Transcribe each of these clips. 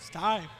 It's time.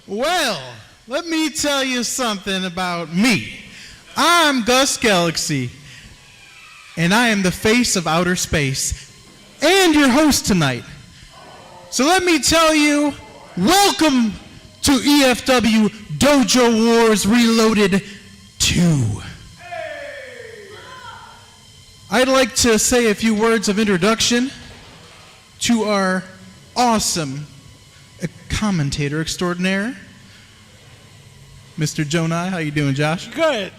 Well, let me tell you something about me. I'm Gus Galaxy, and I am the face of outer space, and your host tonight. So let me tell you, welcome to EFW Dojo Wars ReLoaded 2. I'd like to say a few words of introduction to our awesome commentator extraordinaire, Mr. Jonai. How you doing, Josh? Good.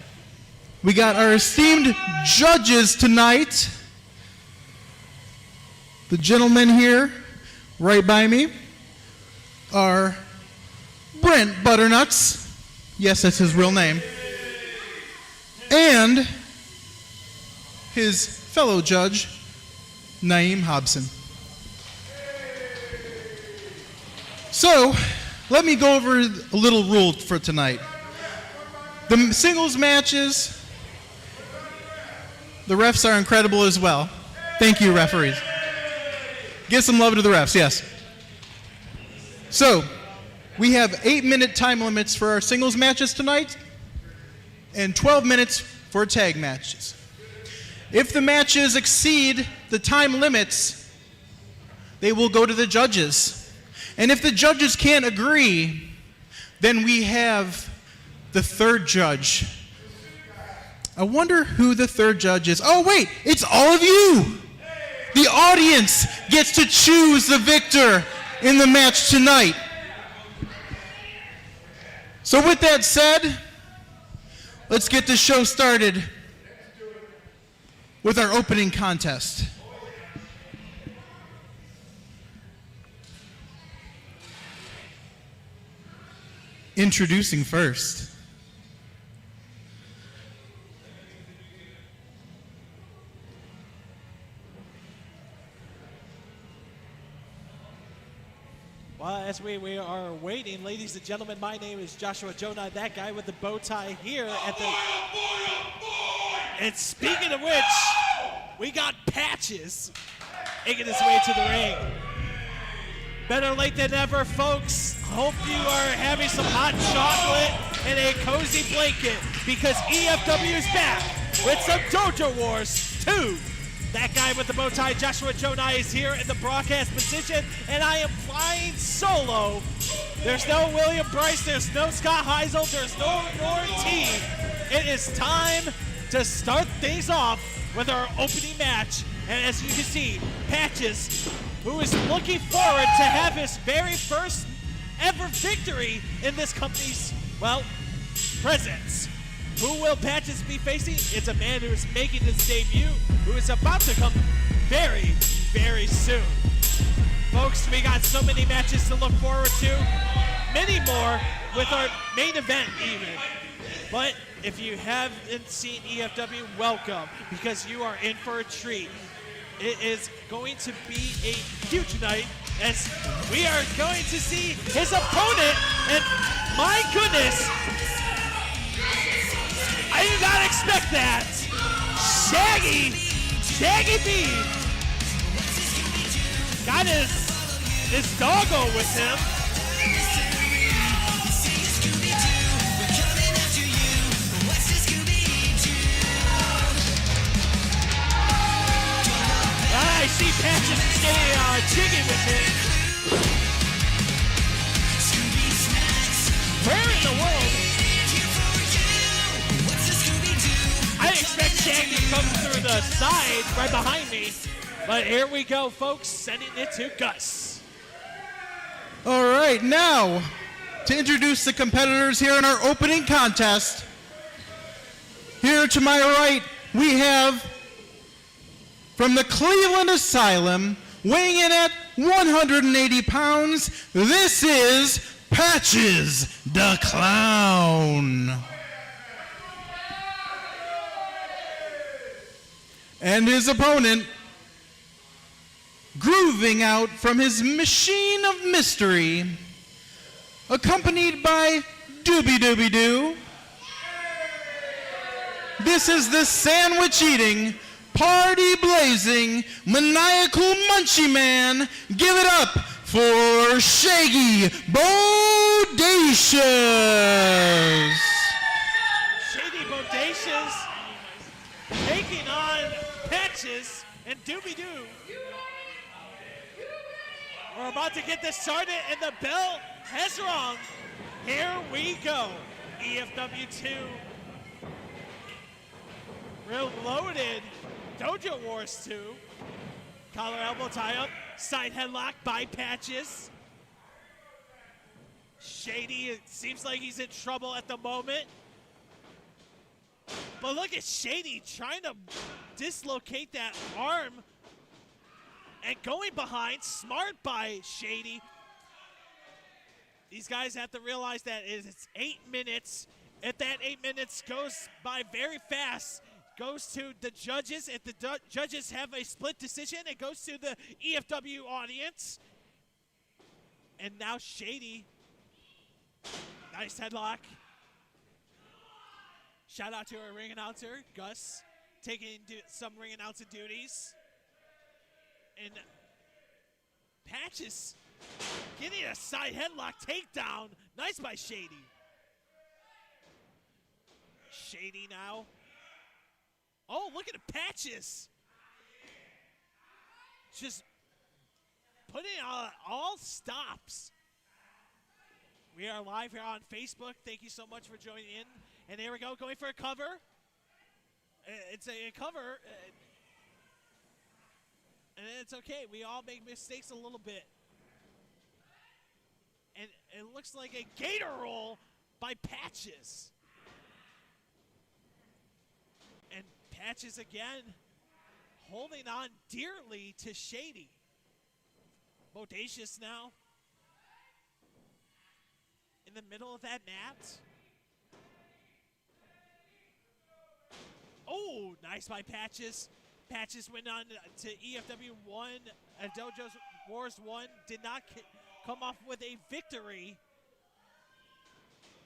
We got our esteemed judges tonight. The gentlemen here, right by me, are Brent Butternuts. Yes, that's his real name. And his fellow judge, Naeem Hobson. So, let me go over a little rule for tonight. The singles matches, the refs are incredible as well. Thank you, referees. Give some love to the refs, yes. So, we have 8-minute time limits for our singles matches tonight, and 12 minutes for tag matches. If the matches exceed the time limits, they will go to the judges. And if the judges can't agree, then we have the third judge. I wonder who the third judge is. Oh, wait, it's all of you. The audience gets to choose the victor in the match tonight. So with that said, let's get the show started with our opening contest. Introducing first, Well, as we are waiting, ladies and gentlemen, my name is Joshua Jonah, that guy with the bow tie here at the... And speaking of which, we got Patches making his way to the ring. Better late than ever, folks. Hope you are having some hot chocolate and a cozy blanket because EFW is back with some Dojo Wars 2. That guy with the bow tie, Joshua Jonah, is here in the broadcast position, and I am flying solo. There's no William Bryce, there's no Scott Heisel, there's no Norm T. It is time to start things off with our opening match. And as you can see, Patches, who is looking forward to have his very first ever victory in this company's, well, presence. Who will Patches be facing? It's a man who is making his debut, who is about to come very, very soon. Folks, we got so many matches to look forward to. Many more with our main event even. But if you haven't seen EFW, welcome, because you are in for a treat. It is going to be a huge night as we are going to see his opponent, and my goodness, I did not expect that. Shaggy B got his doggo with him. I see Patches is getting jiggy with him. Where in the world? I expect Shaggy to come through the side right behind me. But here we go, folks, sending it to Gus. All right, now to introduce the competitors here in our opening contest. Here to my right, we have from the Cleveland Asylum, weighing in at 180 pounds, this is Patches the Clown. And his opponent, grooving out from his machine of mystery, accompanied by Doobie Doobie Doo. This is the sandwich-eating, party-blazing, maniacal munchie man. Give it up for Shaggy Bodacious. Shady Bodacious taking on Patches and Doobie Doo. We're about to get this started, and the bell has rung. Here we go. EFW 2 ReLoaded. Dojo Wars 2. Collar elbow tie up. Side headlock by Patches. Shady, it seems like he's in trouble at the moment. But look at Shady trying to dislocate that arm. And going behind, smart by Shady. These guys have to realize that it's 8 minutes. If that 8 minutes goes by very fast, goes to the judges. If the judges have a split decision, it goes to the EFW audience. And now Shady. Nice headlock. Shout out to our ring announcer, Gus, taking some ring announcer duties. And Patches getting a side headlock takedown. Nice by Shady. Shady now. Oh, look at the Patches. Just putting on all stops. We are live here on Facebook. Thank you so much for joining in. And there we go, going for a cover. It's a cover. And it's okay. We all make mistakes a little bit. And it looks like a gator roll by Patches. And Patches again holding on dearly to Shady. Bodacious now in the middle of that mat. Oh, nice by Patches. Patches went on to EFW 1, Dojo Wars 1, did not come off with a victory.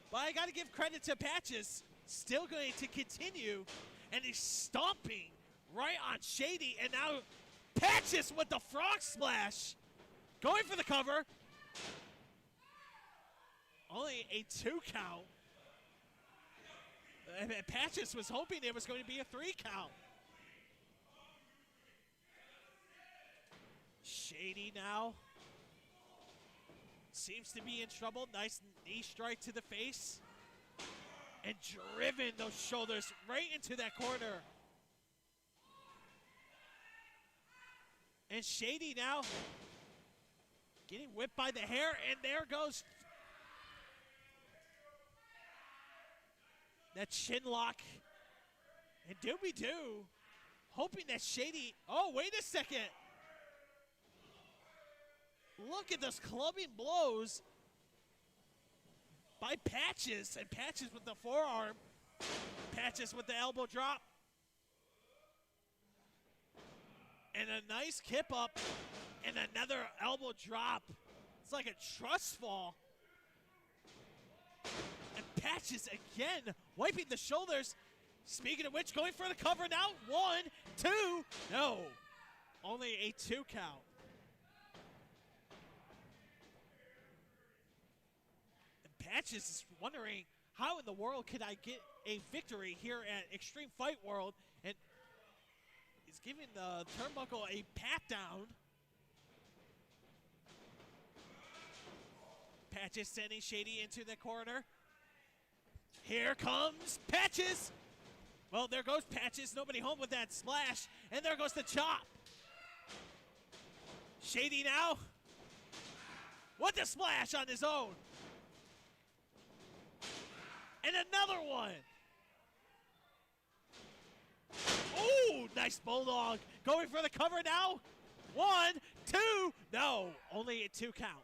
But I got to give credit to Patches, still going to continue, and he's stomping right on Shady, and now Patches with the frog splash, going for the cover. Only a 2 count. Patches was hoping it was going to be a 3 count. Shady now seems to be in trouble. Nice knee strike to the face. And driven those shoulders right into that corner. And Shady now getting whipped by the hair, and there goes that chin lock. And Doobie Doo hoping that Shady, oh, wait a second. Look at those clubbing blows by Patches, and Patches with the forearm. Patches with the elbow drop. And a nice kip up And another elbow drop. It's like a trust fall. And Patches again, wiping the shoulders. Speaking of which, going for the cover now. 1, 2, no. Only a 2 count. And Patches is wondering, how in the world could I get a victory here at Extreme Fight World? And he's giving the turnbuckle a pat down. Patches sending Shady into the corner. Here comes Patches. Well, there goes Patches. Nobody home with that splash. And there goes the chop. Shady now. With the splash on his own. And another one. Ooh, nice bulldog. Going for the cover now. 1, 2, no. Only a 2 count.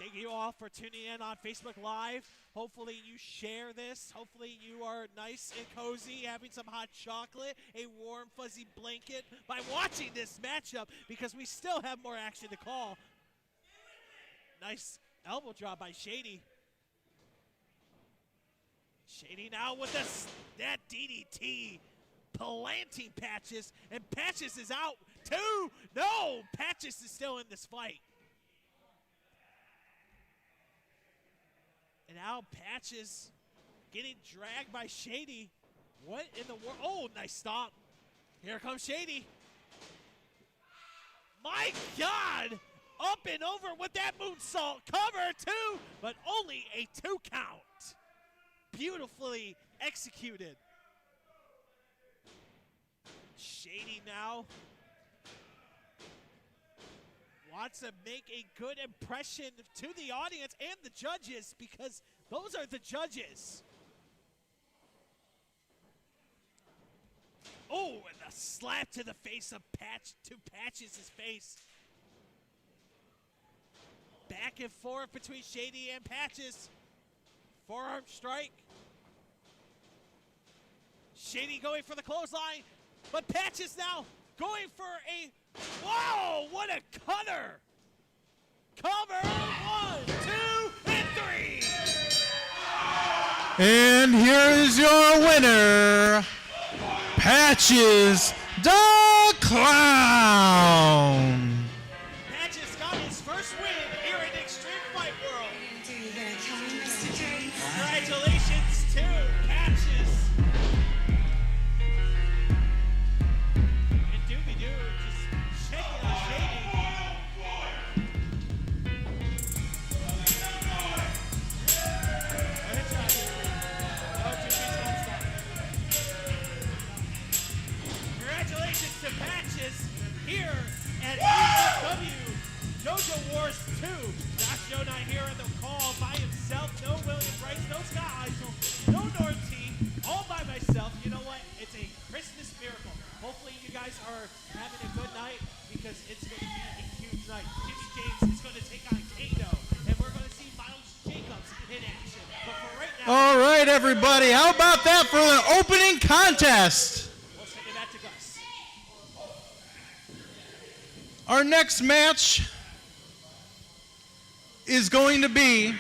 Thank you all for tuning in on Facebook Live. Hopefully you share this. Hopefully you are nice and cozy, having some hot chocolate, a warm, fuzzy blanket by watching this matchup, because we still have more action to call. Nice elbow drop by Shady. Shady now with that DDT, planting Patches, and Patches is out. 2, no, Patches is still in this fight. And now Patches getting dragged by Shady. What in the world? Oh, nice stop. Here comes Shady. My God! Up and over with that moonsault. Cover 2, but only a 2 count. Beautifully executed. Shady now wants to make a good impression to the audience and the judges, because those are the judges. Oh, and a slap to the face of Patches' face. Back and forth between Shady and Patches. Forearm strike. Shady going for the clothesline, but Patches now going for a, whoa, what a cutter. Cover, 1, 2, and 3. And here is your winner, Patches the Clown. Patches got his first win here in Extreme Fight World. Congratulations to Patches. And Doobie-Doo just shaking on Shady. Congratulations to Patches here at EFW Dojo Wars 2. Josh Jonah here in the call by himself. No William Bryce, no Scott Eisel, no Norm T, all by myself. You know what? It's a Christmas miracle. Hopefully you guys are having a good night, because it's going to be a huge night. Jimmy James is going to take on Kato, and we're going to see Miles Jacobs in action. But for right now, All right, everybody. How about that for the opening contest? we'll send it back to Gus. Our next match is going to be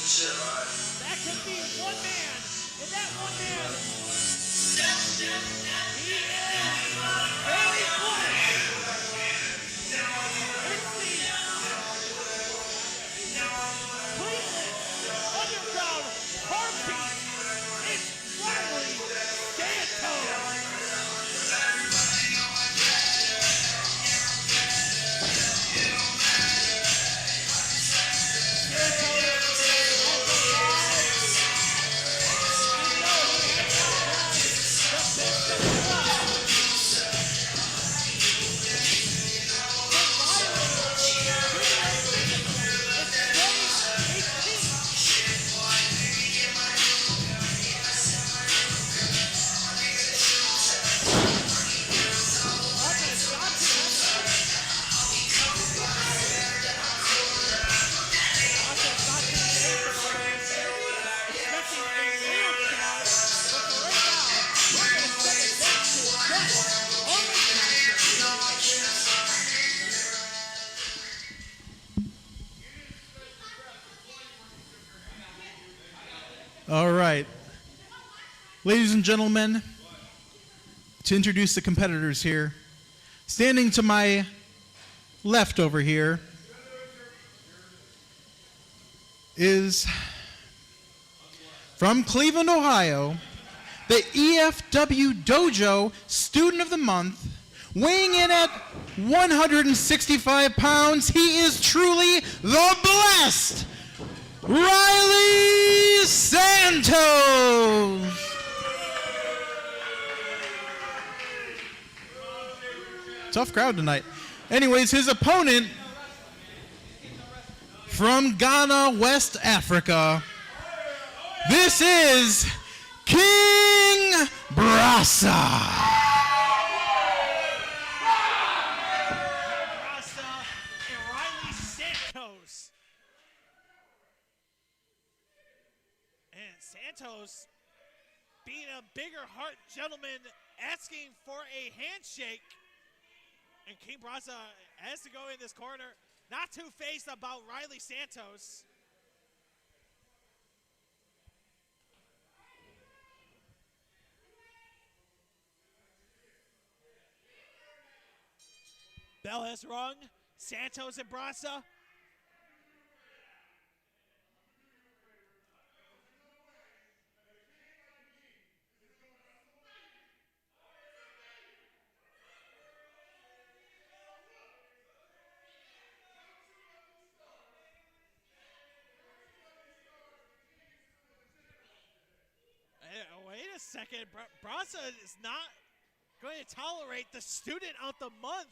That could be one man, and that one man, he is very blessed. It's the Cleveland Underground Heartbeat. It's Riley Santos. All right. Ladies and gentlemen, to introduce the competitors here, standing to my left over here is from Cleveland, Ohio, the EFW Dojo Student of the Month, weighing in at 165 pounds. He is truly the blessed Riley Santos. Tough crowd tonight. Anyways, his opponent from Ghana, West Africa, this is King Brasa. Santos being a bigger heart gentleman, asking for a handshake. And King Brasa has to go in this corner, not two-faced about Riley Santos. Bell has rung. Santos and Brasa. Wait a second, Brasa is not going to tolerate the Student of the Month.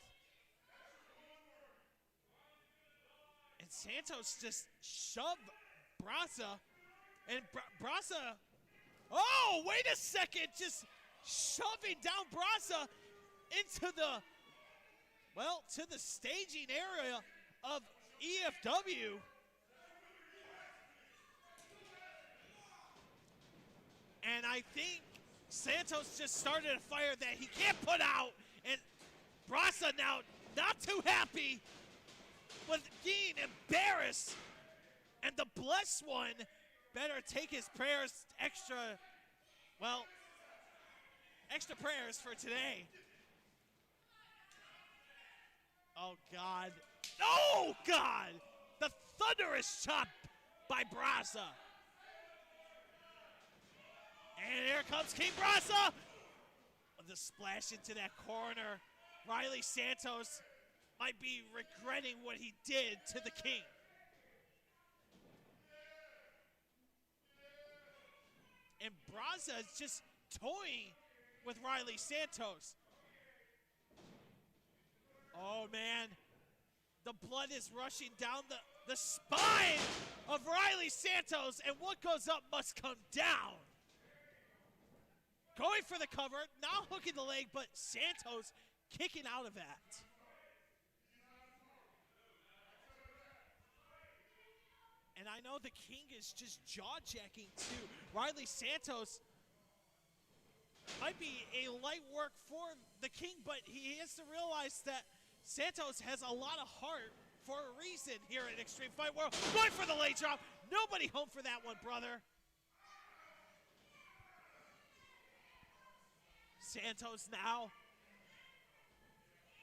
And Santos just shoved Brasa, and Brasa, oh, wait a second, just shoving down Brasa into the, well, to the staging area of EFW. And I think Santos just started a fire that he can't put out. And Brasa now not too happy with being embarrassed. And the blessed one better take his prayers extra prayers for today. Oh, God. Oh, God! The thunderous chop by Brasa. And here comes King Brasa. The splash into that corner. Riley Santos might be regretting what he did to the King. And Brasa is just toying with Riley Santos. Oh, man. The blood is rushing down the spine of Riley Santos. And what goes up must come down. Going for the cover, not hooking the leg, but Santos kicking out of that. And I know the King is just jaw-jacking too. Riley Santos might be a light work for the King, but he has to realize that Santos has a lot of heart for a reason here at Extreme Fight World. Going for the leg drop. Nobody home for that one, brother. Santos now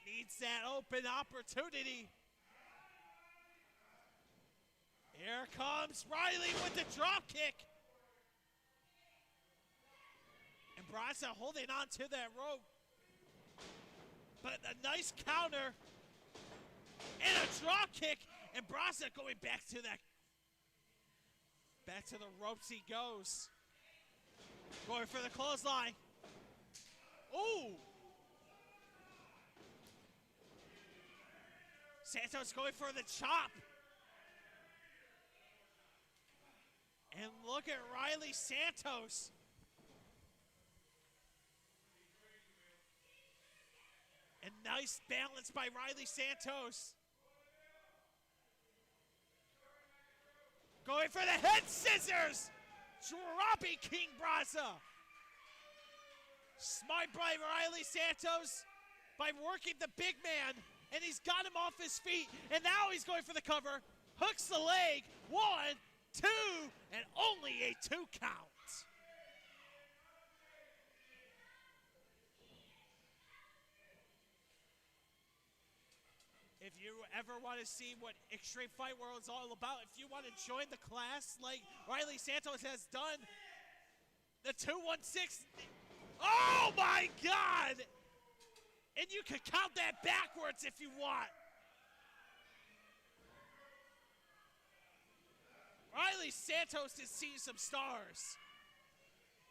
needs that open opportunity. Here comes Riley with the drop kick. And Braza holding on to that rope. But a nice counter and a drop kick. And Braza going back to that. Back to the ropes he goes. Going for the clothesline. Ooh. Santos going for the chop. And look at Riley Santos. And nice balance by Riley Santos. Going for the head scissors. Dropping King Braza. Smart by Riley Santos by working the big man. And he's got him off his feet. And now he's going for the cover. Hooks the leg. 1, 2, and only a 2 count. If you ever want to see what Extreme Fight World is all about, if you want to join the class like Riley Santos has done, the 216, oh my God! And you can count that backwards if you want. Riley Santos is seeing some stars.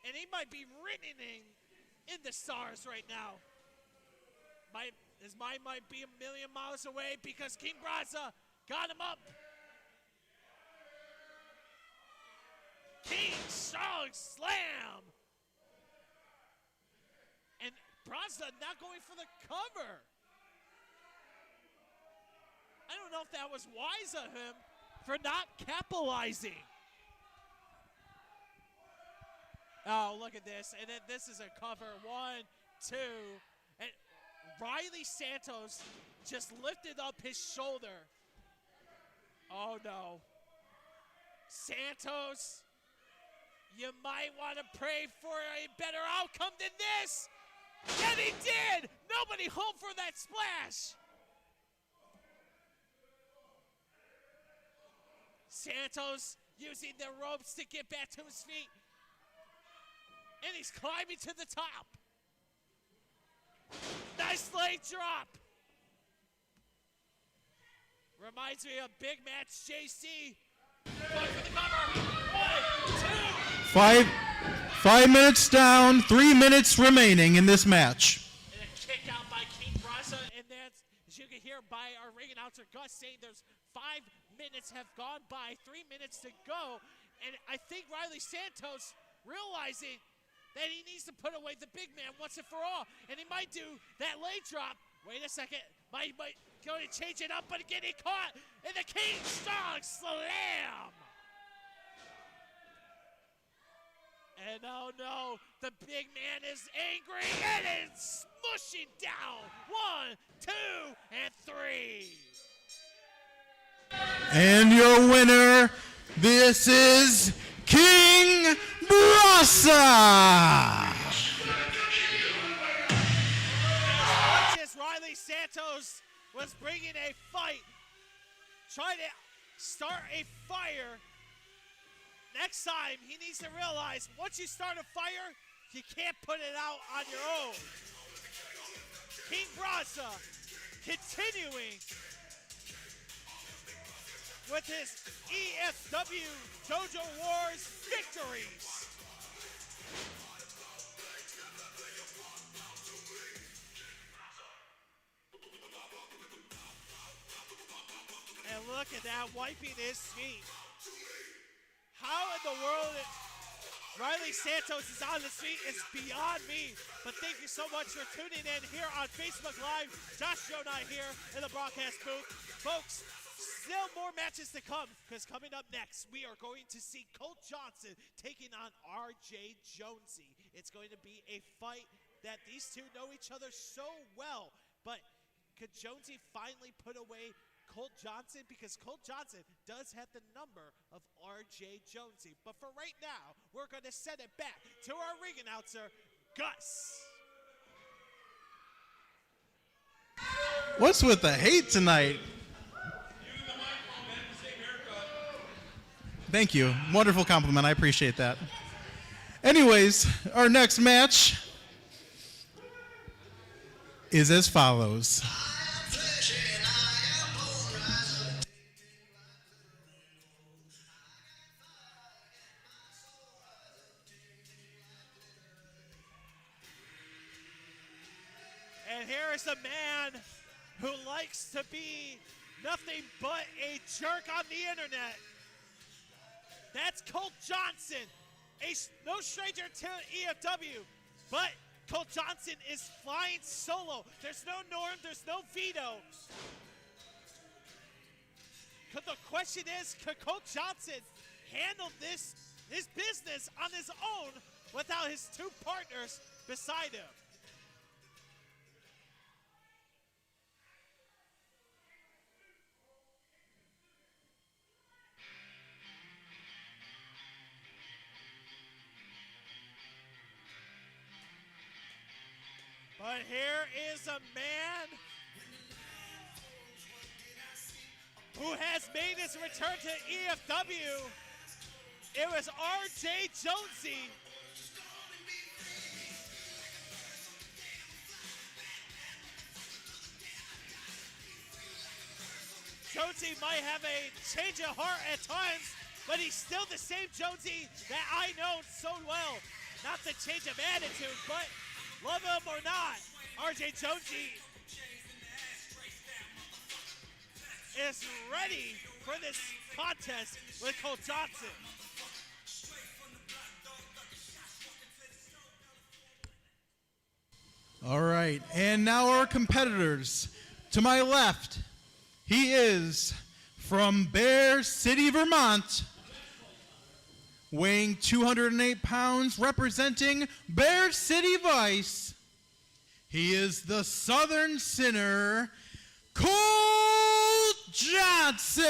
And he might be written in the stars right now. His mind might be a million miles away because King Braza got him up. King strong slam. And Braza not going for the cover. I don't know if that was wise of him for not capitalizing. Oh, look at this. And then this is a cover. 1, 2. And Riley Santos just lifted up his shoulder. Oh, no. Santos, you might want to pray for a better outcome than this. And he did. Nobody home for that splash. Santos using the ropes to get back to his feet. And he's climbing to the top. Nice leg drop. Reminds me of Big Match JC. Going for the cover. 1, 2. 5 minutes down, 3 minutes remaining in this match. And a kick out by King Braza. And that's, as you can hear by our ring announcer Gus saying, there's 5 minutes have gone by, 3 minutes to go. And I think Riley Santos realizing that he needs to put away the big man once and for all. And he might do that leg drop. Wait a second. Might go to change it up, but again he caught. And the King strong slam. And oh no, the big man is angry and it's smushing down. 1, 2, and 3. And your winner, this is King Braza. Just Riley Santos was bringing a fight, trying to start a fire. Next time, he needs to realize once you start a fire, you can't put it out on your own. King Braza continuing with his EFW Dojo Wars victories. And look at that, wiping his feet. How in the world Riley Santos is on his feet is beyond me. But thank you so much for tuning in here on Facebook Live. Josh Jonai here in the broadcast booth. Folks, still more matches to come, because coming up next, we are going to see Colt Johnson taking on RJ Jonesy. It's going to be a fight that these two know each other so well, but could Jonesy finally put away Colt Johnson because Colt Johnson does have the number of RJ Jonesy. But for right now, we're going to send it back to our ring announcer, Gus. What's with the hate tonight? Thank you. Wonderful compliment. I appreciate that. Anyways, our next match is as follows. And here is a man who likes to be nothing but a jerk on the internet. That's Colt Johnson, no stranger to EFW, but Colt Johnson is flying solo. There's no Norm, there's no Vito. The question is, could Colt Johnson handle his business on his own without his two partners beside him? But here is a man who has made his return to EFW. It was RJ Jonesy. Jonesy might have a change of heart at times, but he's still the same Jonesy that I know so well. Not the change of attitude, but love him or not, RJ Jonesy is ready for this contest with Colt Johnson. All right, and now our competitors. To my left, he is from Bear City, Vermont, weighing 208 pounds, representing Bear City Vice. He is the Southern Sinner, Colt Johnson.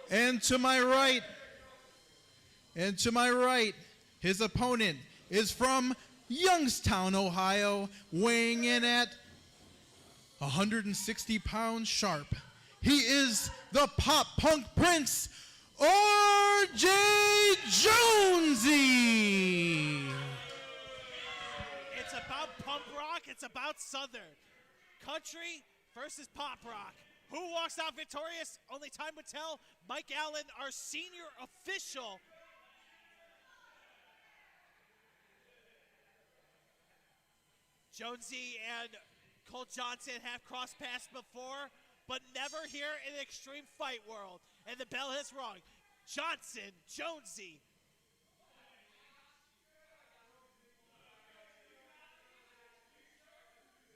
And to my right, his opponent is from Youngstown, Ohio, weighing in at 160 pounds sharp. He is the pop punk prince, RJ Jonesy. It's about punk rock, it's about Southern. Country versus pop rock. Who walks out victorious? Only time would tell. Mike Allen, our senior official. Jonesy and Colt Johnson have crossed paths before, but never here in Extreme Fight World. And the bell has rung. Johnson, Jonesy.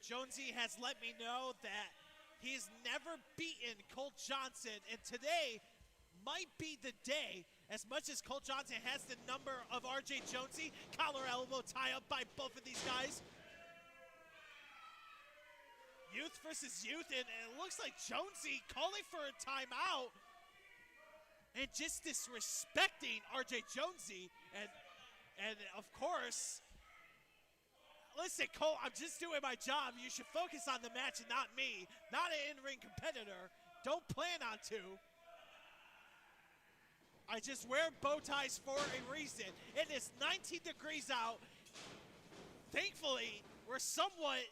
Jonesy has let me know that he's never beaten Colt Johnson, and today might be the day. As much as Colt Johnson has the number of RJ Jonesy, collar elbow tie up by both of these guys. Youth versus youth, and it looks like Jonesy calling for a timeout and just disrespecting RJ Jonesy. And of course, listen, Colt, I'm just doing my job. You should focus on the match and not me. Not an in-ring competitor. Don't plan on to. I just wear bow ties for a reason. It is 19 degrees out. Thankfully, we're somewhat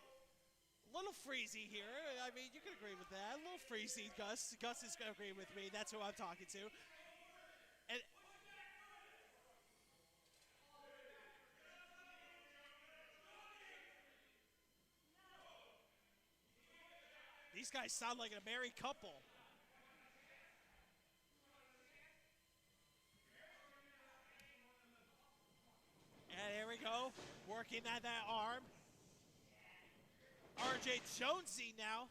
a little freezy here. I mean, you can agree with that. A little freezy, Gus. Gus is going to agree with me. That's who I'm talking to. And these guys sound like a married couple. And here we go, working at that arm. RJ Jonesy now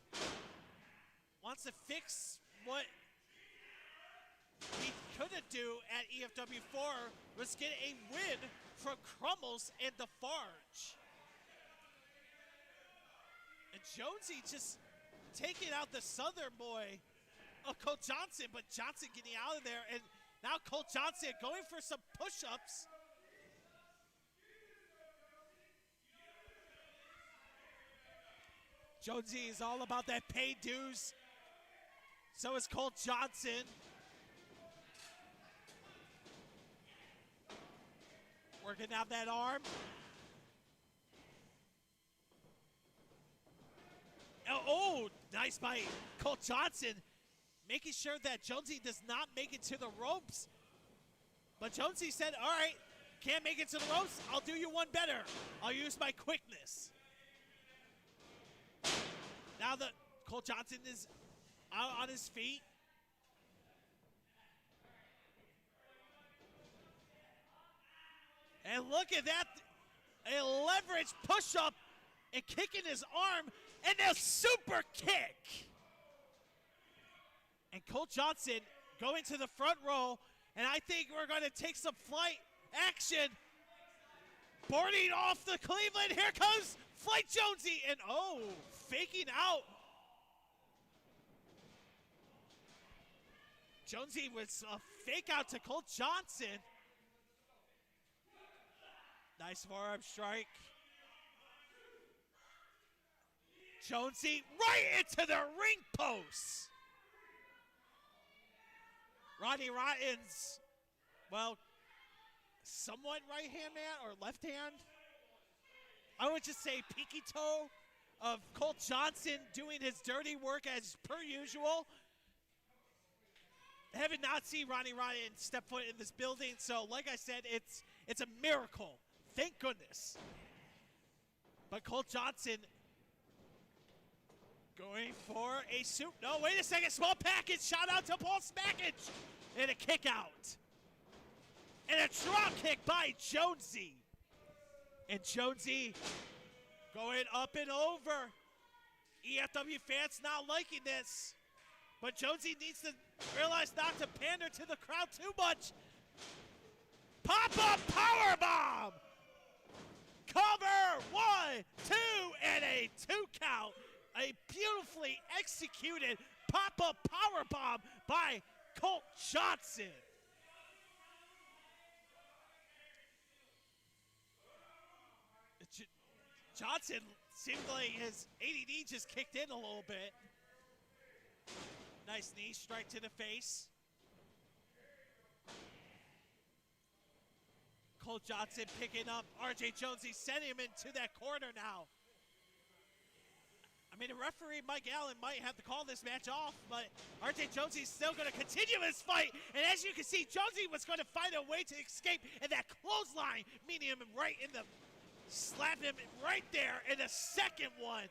wants to fix what he couldn't do at EFW4, was get a win from Crumbles and DeFarge. And Jonesy just taking out the Southern boy of Colt Johnson, but Johnson getting out of there. And now Colt Johnson going for some push-ups. Jonesy is all about that paid dues. So is Colt Johnson. Working out that arm. Oh, nice by Colt Johnson. Making sure that Jonesy does not make it to the ropes. But Jonesy said, all right, can't make it to the ropes. I'll do you one better. I'll use my quickness. Now that Colt Johnson is out on his feet. And look at that, a leverage push-up and kicking his arm and a super kick. And Colt Johnson going to the front row, and I think we're going to take some flight action. Boarding off the Cleveland, here comes Flight Jonesy, and oh, faking out. Jonesy with a fake out to Colt Johnson. Nice forearm strike. Jonesy right into the ring post. Rodney Rotten's, well, somewhat right-hand man or left hand. I would just say pinky toe of Colt Johnson doing his dirty work as per usual. I have not seen Rodney Rotten step foot in this building, so like I said, it's a miracle. Thank goodness. But Colt Johnson going for a soup. No, wait a second. Small package. Shout out to Paul Smackage. And a kick out. And a drop kick by Jonesy. And Jonesy going up and over. EFW fans not liking this. But Jonesy needs to realize not to pander to the crowd too much. Pop-up powerbomb. Cover, 1, 2, and a 2 count. A beautifully executed pop-up powerbomb by Colt Johnson. Johnson seemed like his ADD just kicked in a little bit. Nice knee strike to the face. Colt Johnson picking up RJ Jonesy, sending him into that corner now. I mean, the referee, Mike Allen, might have to call this match off, but RJ Jonesy's still going to continue his fight. And as you can see, Jonesy was going to find a way to escape, and that clothesline, meeting him right in the, slapping him right there. And the second one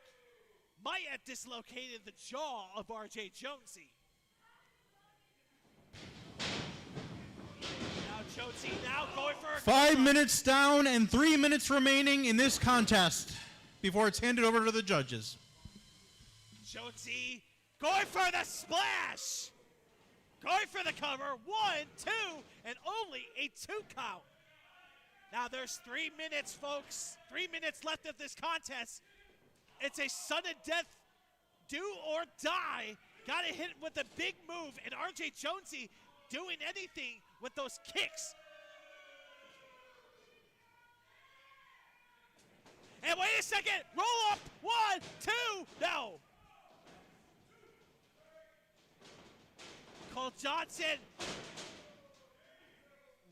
might have dislocated the jaw of RJ Jonesy. Now Jonesy now going for a 5 minutes down and 3 minutes remaining in this contest before it's handed over to the judges. Jonesy going for the splash. Going for the cover. 1, 2, and only a 2 count. Now there's 3 minutes, folks. 3 minutes left of this contest. It's a sudden death, do or die. Got to hit with a big move, and RJ Jonesy doing anything with those kicks. And wait a second, roll up, 1, 2, no. Colt Johnson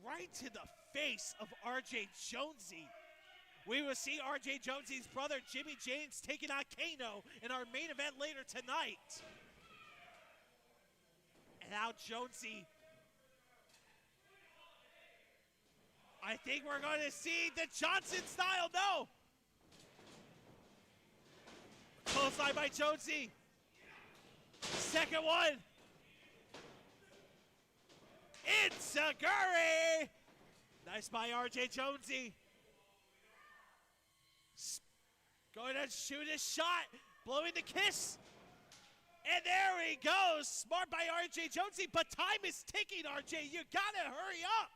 right to the face of RJ Jonesy. We will see RJ Jonesy's brother, Jimmy James, taking on Kano in our main event later tonight. And now Jonesy. I think we're going to see the Johnson style. No. Clothesline by Jonesy. Second one. Enziguri. Nice by RJ Jonesy. Going to shoot his shot. Blowing the kiss. And there he goes. Smart by RJ Jonesy, but time is ticking, RJ. You got to hurry up.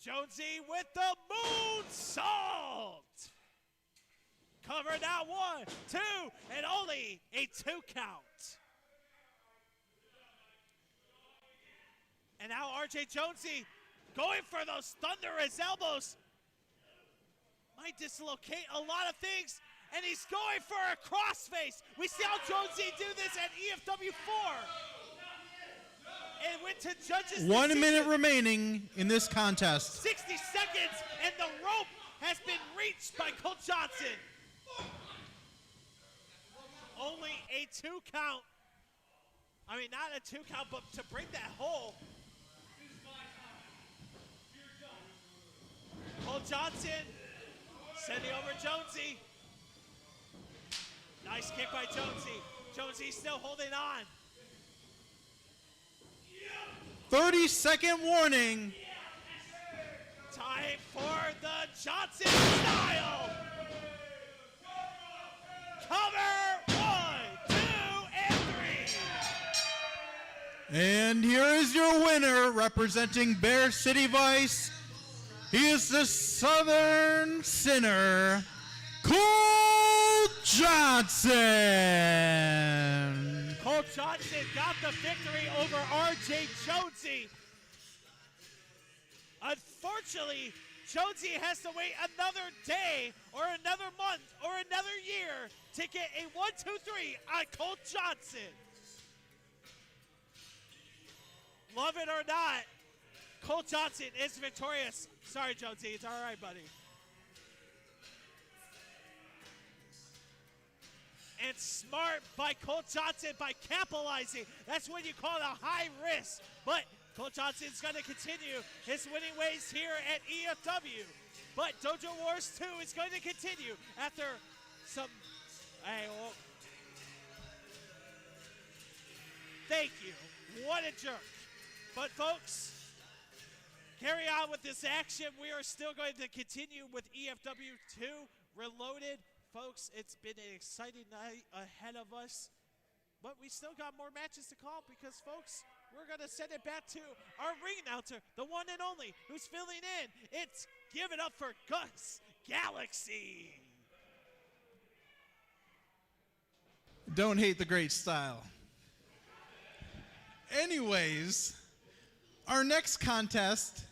Jonesy with the moonsault. Cover now, 1, 2, and only a 2 count. And now RJ Jonesy going for those thunderous elbows. Might dislocate a lot of things, and he's going for a crossface. We see how Jonesy do this at EFW 4. And went to judges. 1 minute remaining in this contest. 60 seconds, and the rope has been reached by Colt Johnson. Only a 2 count. I mean, not a 2 count, but to break that hole. Colt Johnson sending over Jonesy. Nice kick by Jonesy. Jonesy still holding on. 30-second warning. Time for the Johnson style. Cover, 1, 2, and 3. And here is your winner, representing Bear City Vice. He is the Southern Sinner, Colt Johnson. Colt Johnson got the victory over RJ Jonesy. Unfortunately, Jonesy has to wait another day or another month or another year to get a 1, 2, 3 on Colt Johnson. Love it or not, Colt Johnson is victorious. Sorry, Jonesy, it's all right, buddy. And smart by Colt Johnson by capitalizing. That's when you call it a high risk. But Colt Johnson's going to continue his winning ways here at EFW. But Dojo Wars 2 is going to continue after some... Thank you. What a jerk. But folks, carry on with this action. We are still going to continue with EFW 2 Reloaded. Folks, it's been an exciting night ahead of us, but we still got more matches to call because, folks, we're going to send it back to our ring announcer, the one and only, who's filling in. It's Give It Up for Gus Galaxy. Don't hate the great style. Anyways, our next contest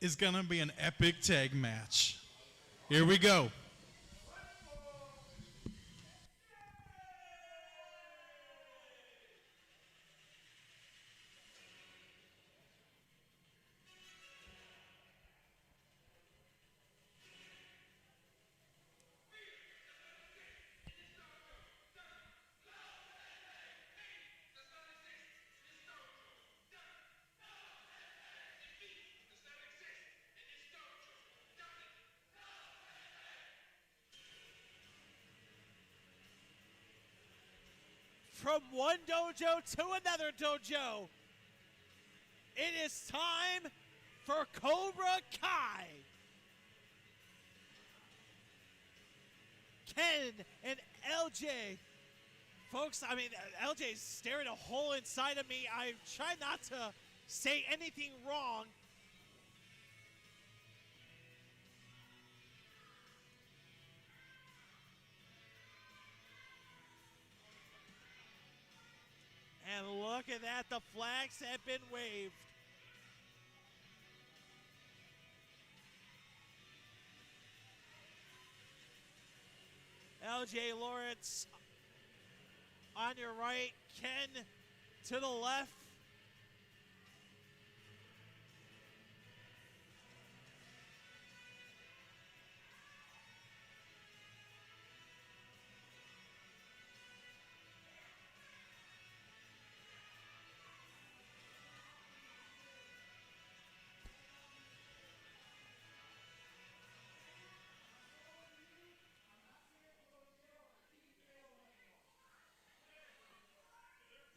is going to be an epic tag match. Here we go. From one dojo to another dojo, it is time for Cobra Kai. Ken and LJ. Folks, I mean, LJ's staring a hole inside of me. I try not to say anything wrong. And look at that, the flags have been waved. LJ Lawrence on your right, Ken to the left.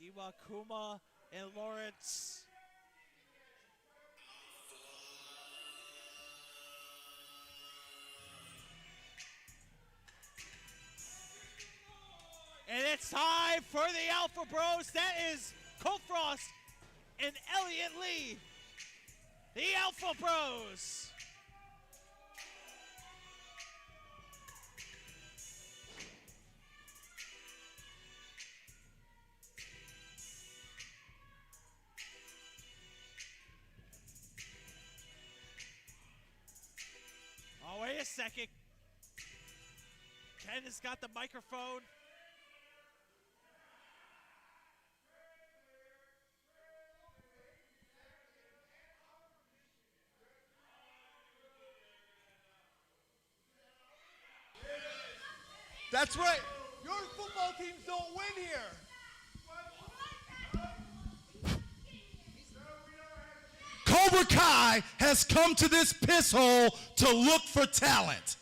Iwakuma and Lawrence. And it's time for the Alpha Bros. That is Colt Frost and Elliot Lee. the Alpha Bros. Oh, wait a second. Ken has got the microphone. That's right. Your football teams don't win here. Cobra Kai has come to this piss hole to look for talent.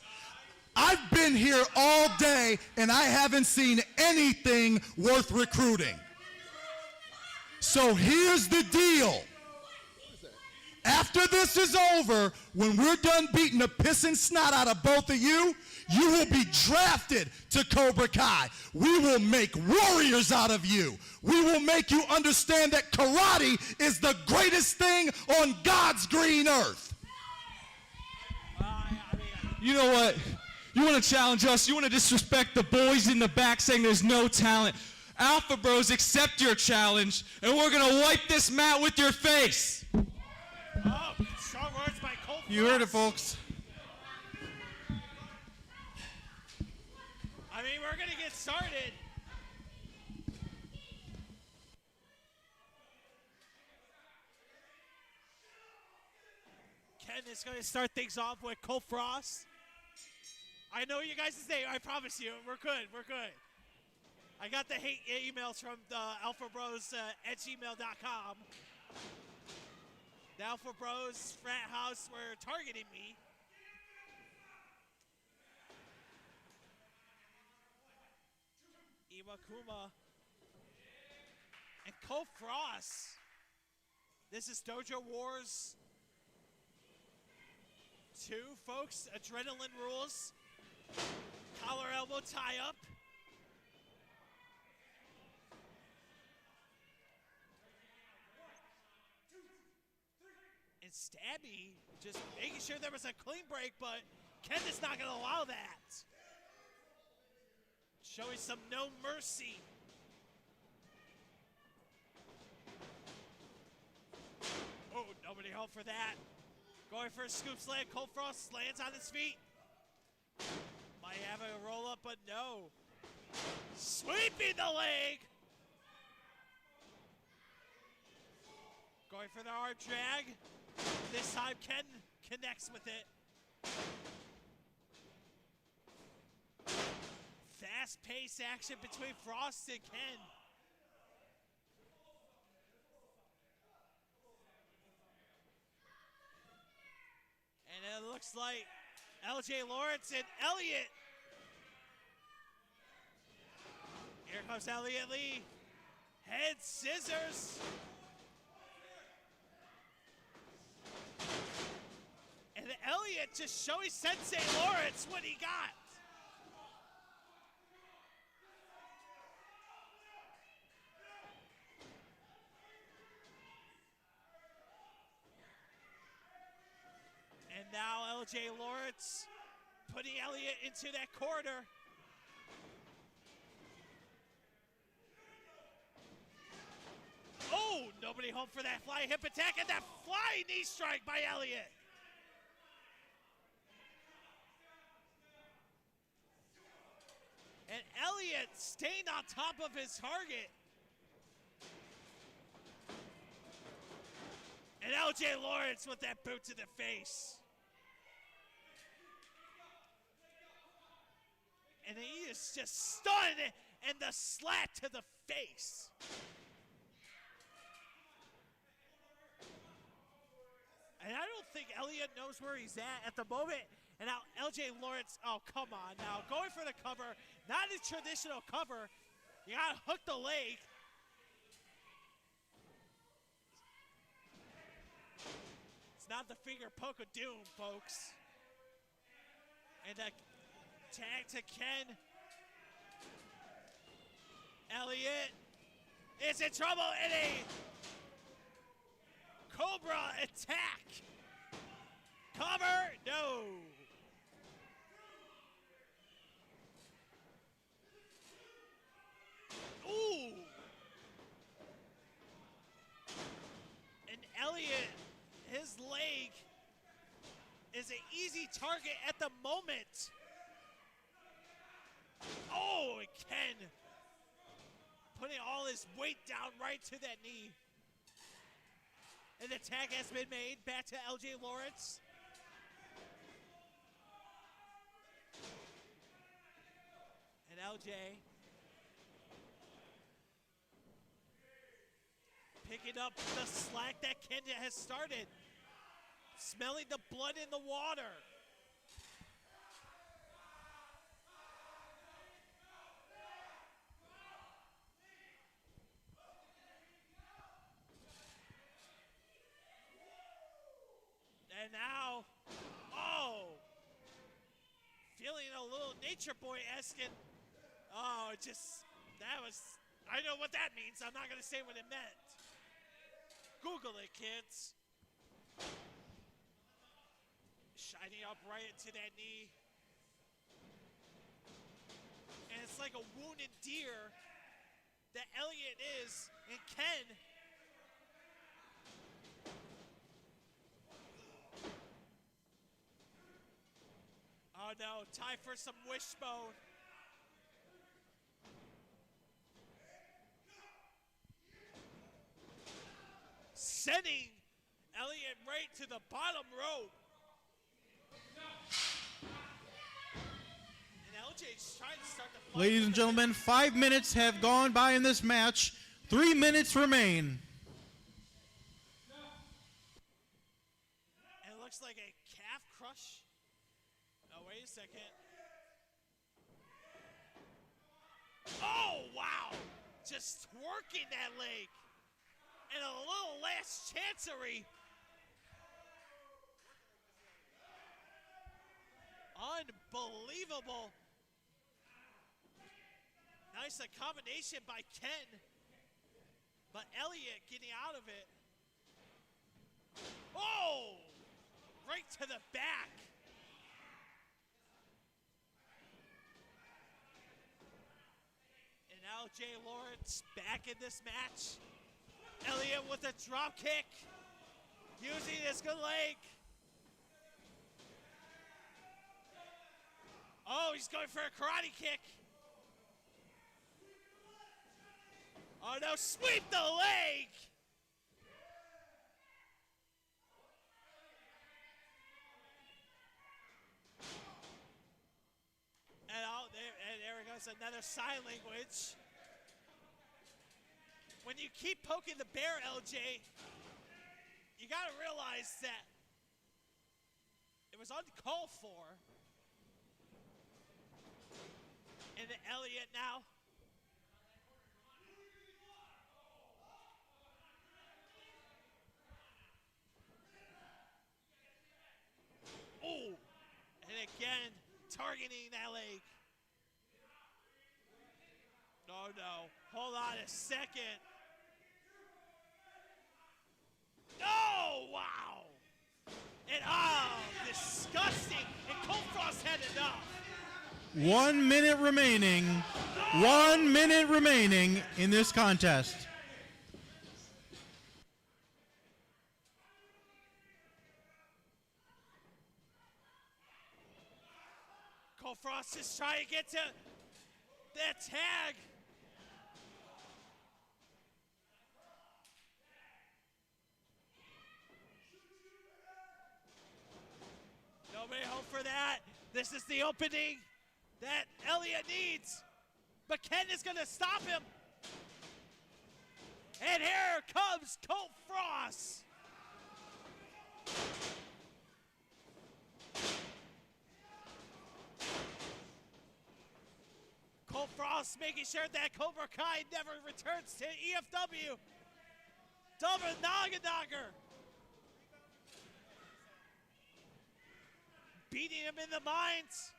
I've been here all day and I haven't seen anything worth recruiting. So here's the deal. After this is over, when we're done beating the piss and snot out of both of you, you will be drafted to Cobra Kai. We will make warriors out of you. We will make you understand that karate is the greatest thing on God's green earth. You know what? You want to challenge us? You want to disrespect the boys in the back saying there's no talent? Alpha Bros, accept your challenge, and we're going to wipe this mat with your face. Oh, strong words by Colt. You heard it, folks. I mean, we're going to get started. Ken is going to start things off with Colt Frost. I know you guys' name. I promise you. We're good. We're good. I got the hate emails from the Alpha Bros at gmail.com. The Alpha Bros frat house were targeting me. Iwakuma and Colt Frost. This is Dojo Wars 2, folks. Adrenaline rules. Collar elbow tie up. And Stabby just making sure there was a clean break, but Ken is not going to allow that. Showing some no mercy. Oh, nobody home for that. Going for a scoop slam. Colt Frost lands on his feet. Might have a roll up, but no. Sweeping the leg. Going for the arm drag. This time Ken connects with it. Fast-paced action between Frost and Ken. And it looks like LJ Lawrence and Elliott. Here comes Elliott Lee. Head scissors. And Elliott just showing Sensei Lawrence what he got. And now LJ Lawrence putting Elliott into that corner. Oh, nobody home for that flying hip attack and that flying knee strike by Elliott. And Elliott staying on top of his target. And LJ Lawrence with that boot to the face. And he is just stunned and the slap to the face. And I don't think Elliott knows where he's at the moment. And now LJ Lawrence, oh, come on now. Going for the cover. Not a traditional cover. You got to hook the leg. It's not the finger poke of doom, folks. And that tag to Ken. Elliott is in trouble, and a Cobra attack. Cover, no. Ooh. And Elliott, his leg is an easy target at the moment. Oh, and Ken putting all his weight down right to that knee. And the tag has been made back to LJ Lawrence. And LJ picking up the slack that Ken has started. Smelling the blood in the water. And now, oh, feeling a little nature boy-esque. Oh, it just, that was, I know what that means. I'm not going to say what it meant. Google it, kids. Shining up right into that knee. And it's like a wounded deer that Elliott is, and Ken. Oh no, time for some wishbone. Sending Elliott right to the bottom rope. And LJ's trying to start the fight. Ladies and gentlemen, 5 minutes have gone by in this match. 3 minutes remain. And it looks like a calf crush. Oh, wait a second. Oh, wow. Just twerking that leg. And a little last chancery. Unbelievable. Nice accommodation by Ken. But Elliott getting out of it. Oh! Right to the back. And now Jay Lawrence back in this match. Elliott with a drop kick. Using his good leg. Oh, he's going for a karate kick. Oh no, sweep the leg. And there goes another sign language. When you keep poking the bear, LJ, you gotta realize that it was uncalled for. And Elliott now. Oh, and again, targeting that leg. Oh no, hold on a second. Oh, wow. And oh, disgusting. And Cold Frost had enough. 1 minute remaining. 1 minute remaining in this contest. Cold Frost is trying to get to that tag. Nobody hope for that. This is the opening that Elliott needs. But Ken is going to stop him. And here comes Colt Frost. Colt Frost making sure that Cobra Kai never returns to EFW. Double Nagadogger. Beating him in the minds.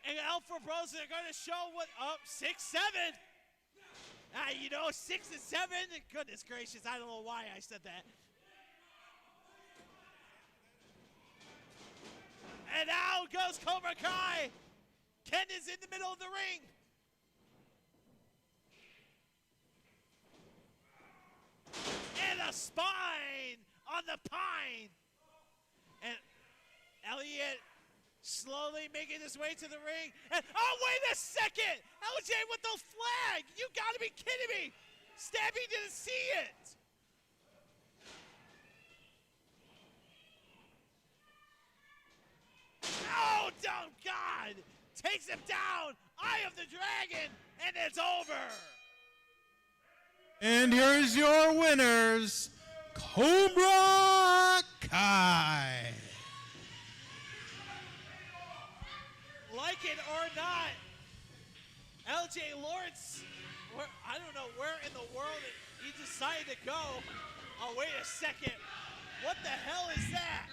And Alpha Bros are going to show what up 6-7. You know, 6 and 7. Goodness gracious, I don't know why I said that. And out goes Cobra Kai. Ken is in the middle of the ring. And a spine on the pine. And Elliot slowly making his way to the ring. And, oh, wait a second! LJ with the flag! You gotta be kidding me! Stabby didn't see it! Oh, oh, God! Takes him down! Eye of the Dragon! And it's over! And here's your winners, Cobra Kai. Like it or not, LJ Lawrence, I don't know where in the world he decided to go. Oh, wait a second. What the hell is that?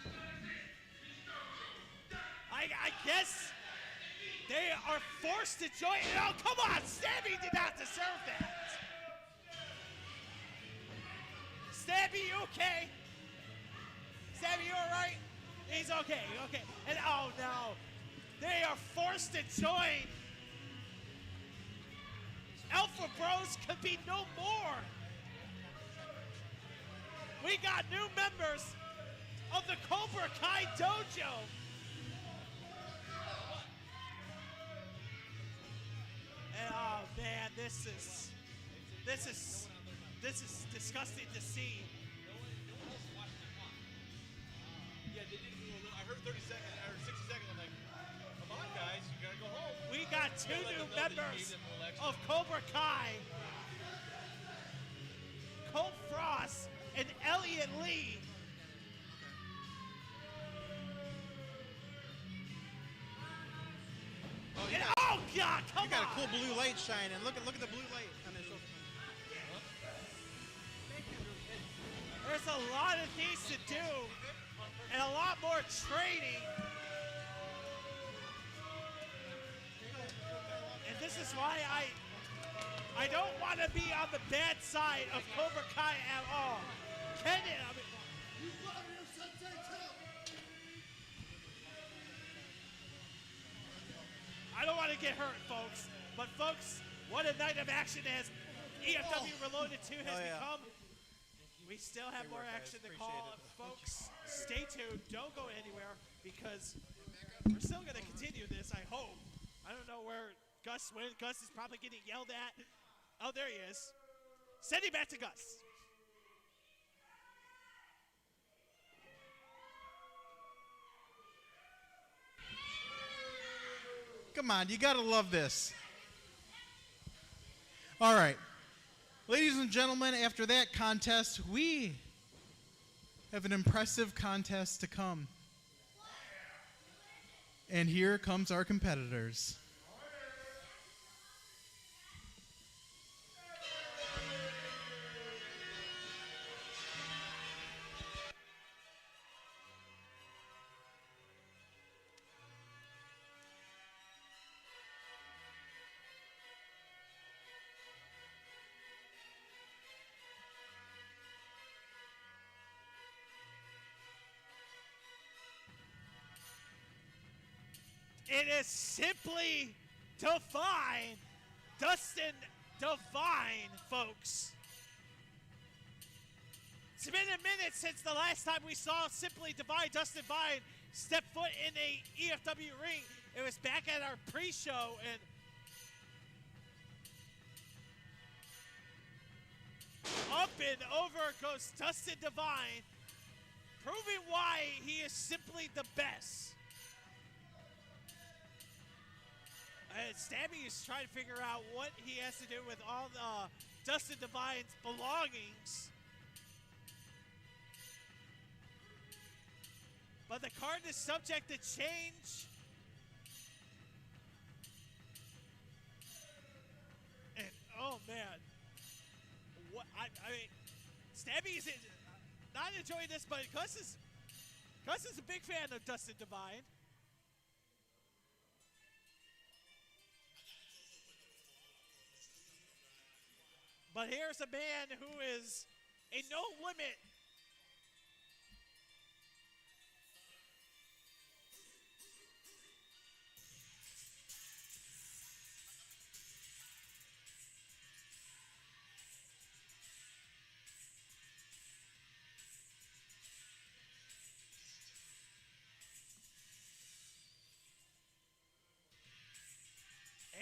I guess they are forced to join. Oh, come on. Stabby did not deserve that. Stabby, you okay? Stabby, you all right? He's okay, okay. And oh, no. They are forced to join. Alpha Bros could be no more. We got new members of the Cobra Kai Dojo. And oh man, this is disgusting to see. Yeah, they didn't do a little. I heard 30 seconds or 60 seconds. I'm like, come on, guys, you gotta go home. We got two new members of Cobra Kai, Colt Frost and Elliot Lee. Oh, And, oh God, come on! You got a cool blue light shining. Look at the blue light on his shoulder. There's a lot of things to do and a lot more training. And this is why I don't want to be on the bad side of Cobra Kai at all. I don't want to get hurt, folks. But folks, what a night of action as EFW Reloaded 2 has become. We still have more action to call. Folks, stay tuned. Don't go anywhere because we're still going to continue this, I hope. I don't know where Gus went. Gus is probably getting yelled at. Oh, there he is. Send him back to Gus. Come on, you gotta love this. All right. Ladies and gentlemen, after that contest, we have an impressive contest to come. And here comes our competitors. It is simply Divine. Dustin Divine, folks. It's been a minute since the last time we saw Simply Divine, Dustin Divine, step foot in a EFW ring. It was back at our pre-show, and up and over goes Dustin Divine, proving why he is simply the best. Stabby is trying to figure out what he has to do with all the Dustin Divine's belongings. But the card is subject to change. And oh man, what I mean, Stabby is not enjoying this, but Gus is a big fan of Dustin Divine. But here's a man who is a no limit.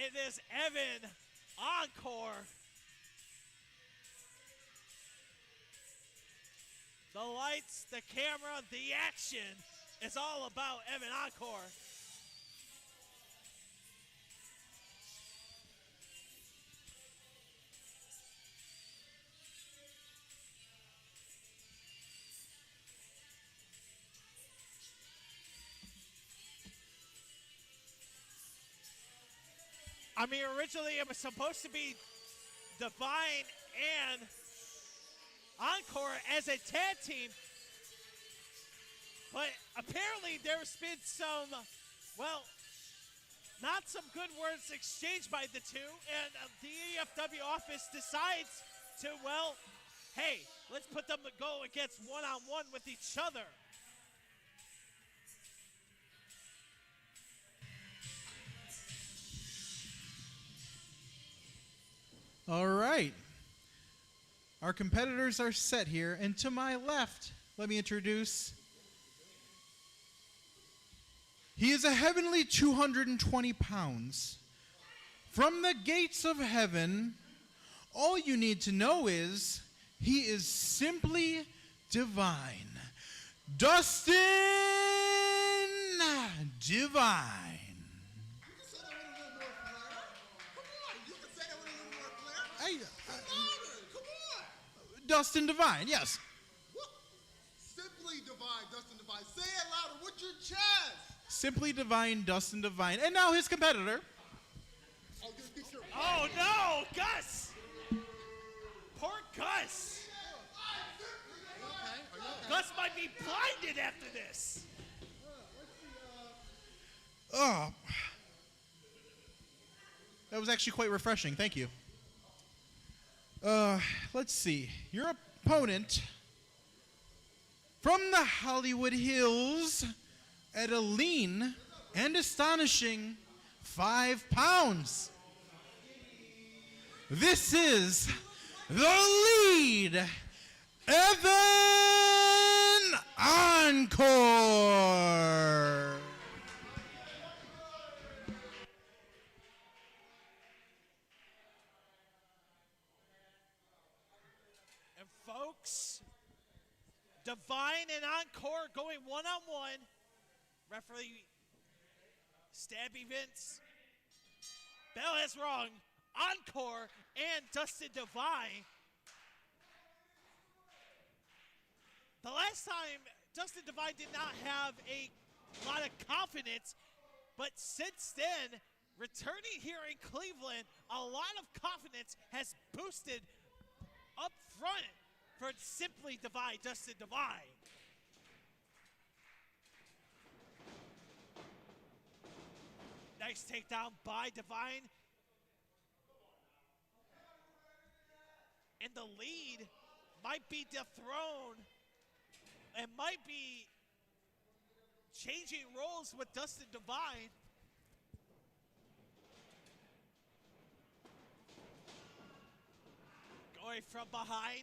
It is Evan Encore. The lights, the camera, the action is all about Evan Encore. I mean, originally it was supposed to be Divine and Encore as a tag team, but apparently there's been some, well, not some good words exchanged by the two, and the EFW office decides to, well, hey, let's put them to go against one-on-one with each other. All right. Our competitors are set here, and to my left, let me introduce. He is a heavenly 220 pounds. From the gates of heaven, all you need to know is he is simply divine. Dustin Divine. Dustin Divine, yes. What? Simply Divine, Dustin Divine. Say it louder with your chest. Simply Divine, Dustin Divine. And now his competitor. Oh no, Gus! Poor Gus. Gus might be blinded after this. Oh. That was actually quite refreshing. Thank you. Let's see. Your opponent from the Hollywood Hills at a lean and astonishing 5 pounds. This is the lead, Evan Encore. And folks, Divine and Encore going one-on-one. Referee Stabby Vince. Bell has wrong. Encore and Dustin Divine. The last time, Dustin Divine did not have a lot of confidence, but since then, returning here in Cleveland, a lot of confidence has boosted up front for Simply Divine, Dustin Divine. Nice takedown by Divine. And the lead might be dethroned and might be changing roles with Dustin Divine. Going from behind.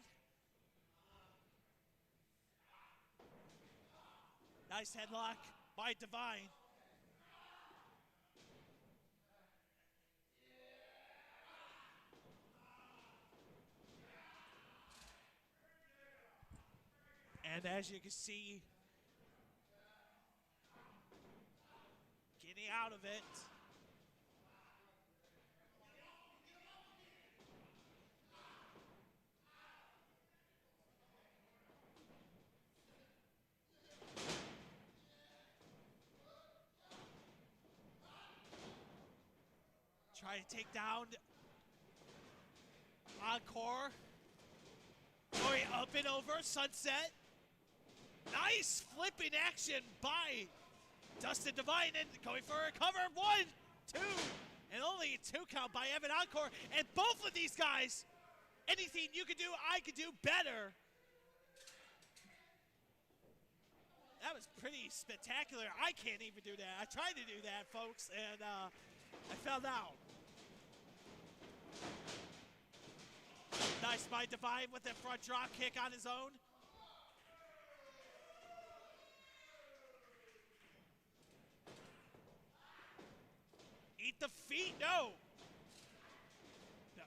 Nice headlock by Divine. And as you can see, getting out of it. Try to take down Encore. Going up and over, sunset. Nice flipping action by Dustin Divine and going for a cover. 1, 2, and only a 2 count by Evan Encore. And both of these guys Anything you can do, I can do better. That was pretty spectacular. I can't even do that. I tried to do that, folks, and I fell down. Nice by Divine with the front drop kick on his own. Eat the feet, no. No.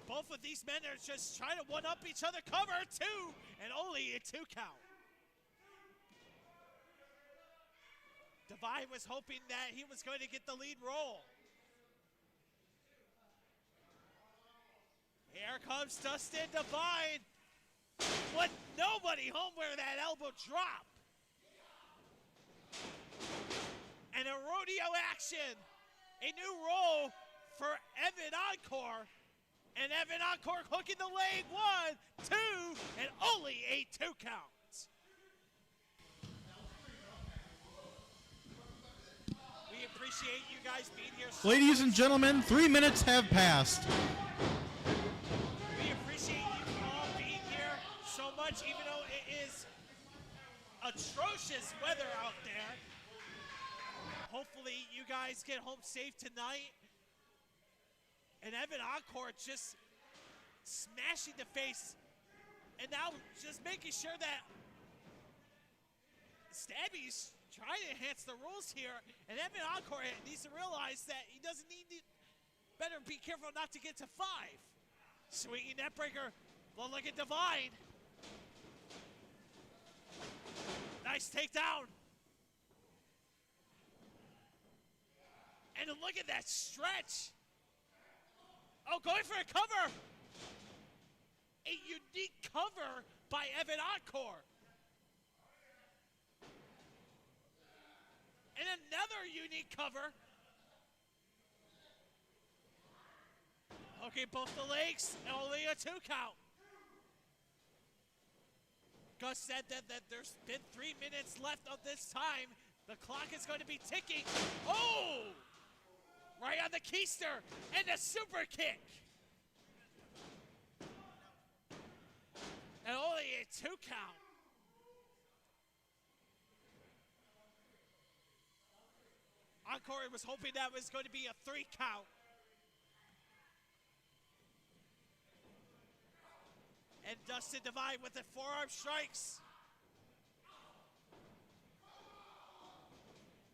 Both of these men are just trying to one-up each other. Cover two, and only a 2 count. Divine was hoping that he was going to get the lead roll. Here comes Dustin Divine with nobody home where that elbow drop. And a rodeo action. A new roll for Evan Encore. And Evan Encore hooking the leg. 1, 2, and only a 2 count. We appreciate you guys being here. Ladies and gentlemen, 3 minutes have passed. We appreciate you all being here so much, even though it is atrocious weather out there. Hopefully you guys get home safe tonight. And Evan Encore just smashing the face. And now just making sure that Stabby's trying to enhance the rules here. And Evan Encore needs to realize that he doesn't need to, better be careful not to get to 5. Swinging net breaker. Well, look at Divine. Nice takedown. And look at that stretch. Oh, going for a cover. A unique cover by Evan Encore. And another unique cover. Okay, both the legs, only a 2 count. Gus said that there's been 3 minutes left of this time. The clock is going to be ticking. Oh! Right on the keister, and a super kick. And only a 2 count. Encore was hoping that was going to be a 3 count. And Dustin Divine with the forearm strikes.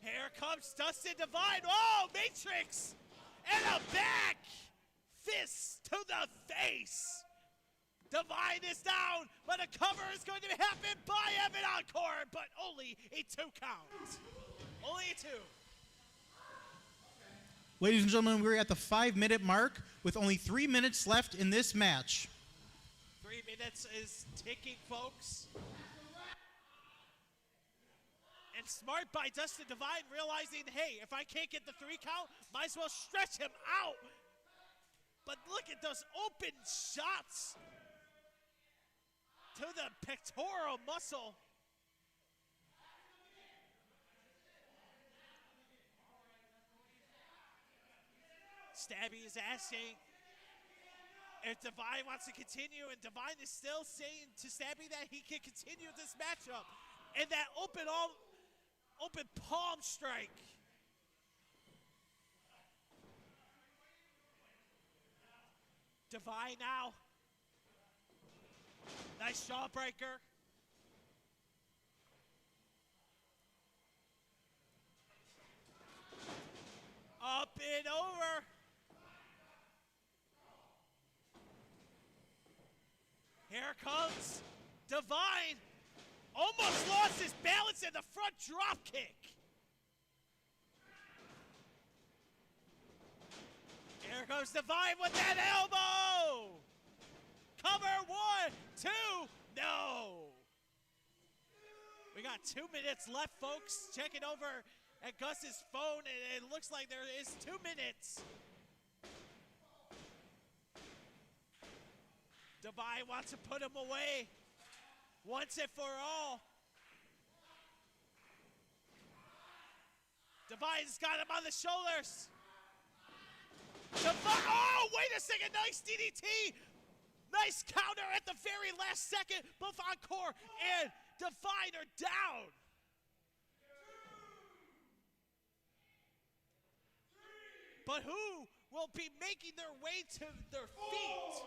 Here comes Dustin Divine. Oh, Matrix! And a back fist to the face. Divine is down, but a cover is going to happen by Evan Encore, but only a 2 count. Only a 2. Ladies and gentlemen, we're at the 5-minute mark with only 3 minutes left in this match. 3 minutes is ticking, folks. And smart by Dustin Divine, realizing, hey, if I can't get the 3 count, might as well stretch him out. But look at those open shots to the pectoral muscle. Stabby is asking if Divine wants to continue, and Divine is still saying to Stabby that he can continue this matchup. And that open palm strike. Divine now. Nice jawbreaker. Up and over. Here comes Divine. Almost lost his balance in the front drop kick. Here goes Divine with that elbow. Cover 1, 2, no. We got 2 minutes left, folks. Checking over at Gus's phone, and it looks like there is 2 minutes. Divine wants to put him away once and for all. Divine's got him on the shoulders. Divine, oh, wait a second, nice DDT. Nice counter at the very last second. Both Encore and Divine are down. But who will be making their way to their feet?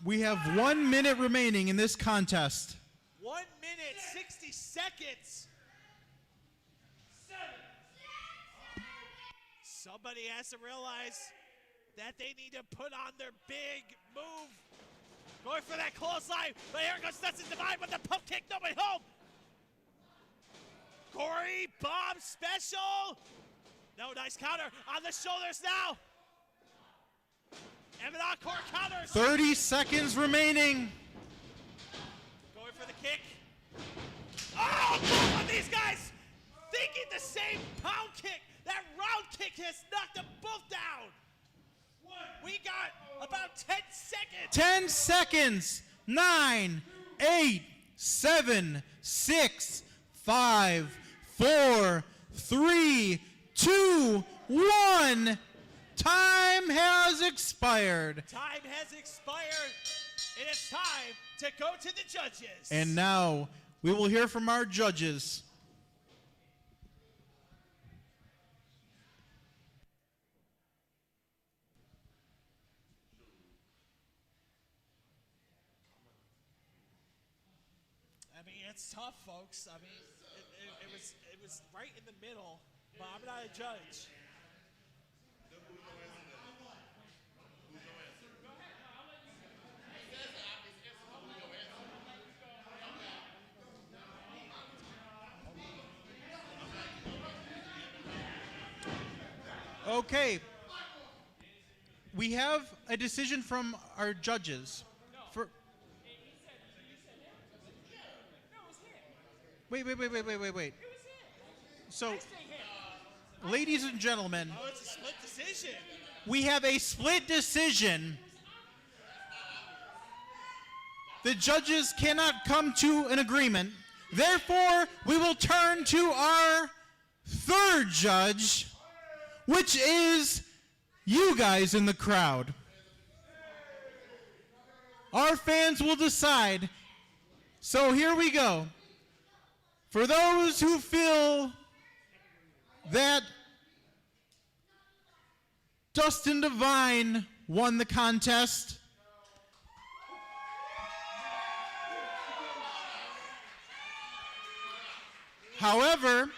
We have 1 minute remaining in this contest. 1 minute, 60 seconds. Somebody has to realize that they need to put on their big move. Going for that clothesline, but here goes Dustin Divine with the pump kick, nobody home. Corey bomb special. No, nice counter on the shoulders now. Evan Encore counters. 30 seconds remaining. Going for the kick. Oh, both of these guys thinking the same pound kick. That round kick has knocked them both down. We got about 10 seconds. 10 seconds. 9, 8, 7, 6, 5, 4, 3, 2, 1. Time has expired. Time has expired. It is time to go to the judges. And now we will hear from our judges. I mean, it's tough, folks. I mean, it was right in the middle, but I'm not a judge. Okay. We have a decision from our judges. Wait. So, ladies and gentlemen, Oh, it's a split decision. we have a split decision. The judges cannot come to an agreement. Therefore, we will turn to our third judge, which is you guys in the crowd. Our fans will decide. So here we go. For those who feel that Dustin Divine won the contest, however,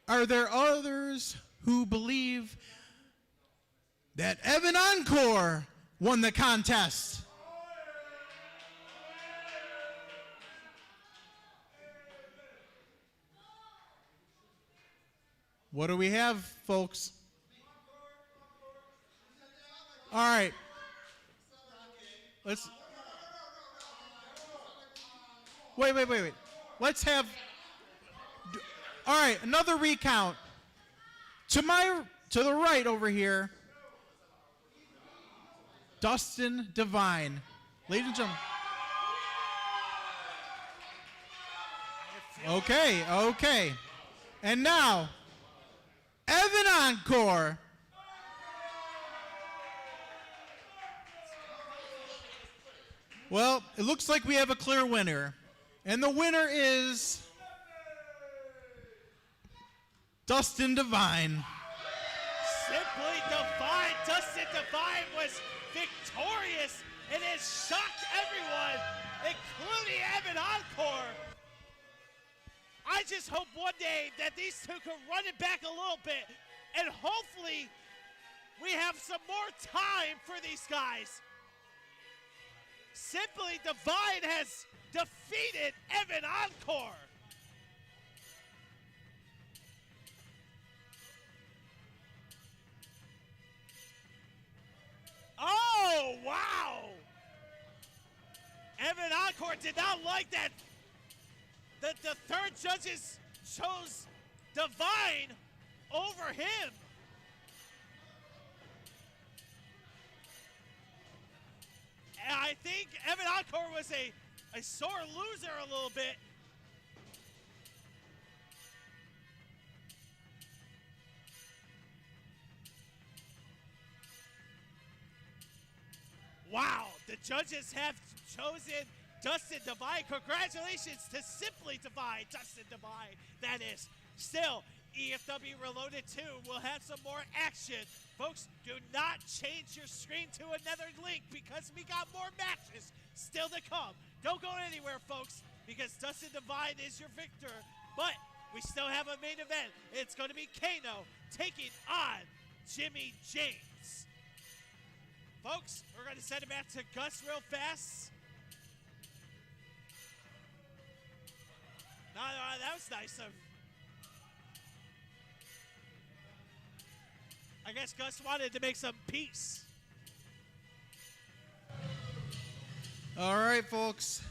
are there others who believe that Evan Encore won the contest? What do we have, folks? All right. Let's. Wait. Let's have. All right, another recount. To the right over here, Dustin Divine. Ladies and gentlemen. Okay. And now, Evan Encore. Well, it looks like we have a clear winner. And the winner is Dustin Divine. Simply Divine. Dustin Divine was victorious and has shocked everyone, including Evan Encore. I just hope one day that these two can run it back a little bit, and hopefully we have some more time for these guys. Simply Divine has defeated Evan Encore. Oh, wow! Evan Encore did not like that. The third judges chose Divine over him. And I think Evan Encore was a sore loser a little bit. Wow, the judges have chosen Dustin Divine. Congratulations to Simply Divine, Dustin Divine. That is. Still, EFW Reloaded 2 will have some more action. Folks, do not change your screen to another link because we got more matches still to come. Don't go anywhere, folks, because Dustin Divine is your victor. But we still have a main event. It's going to be Kano taking on Jimmy James. Folks, we're going to send it back to Gus real fast. No, that was nice of. I guess Gus wanted to make some peace. All right, folks.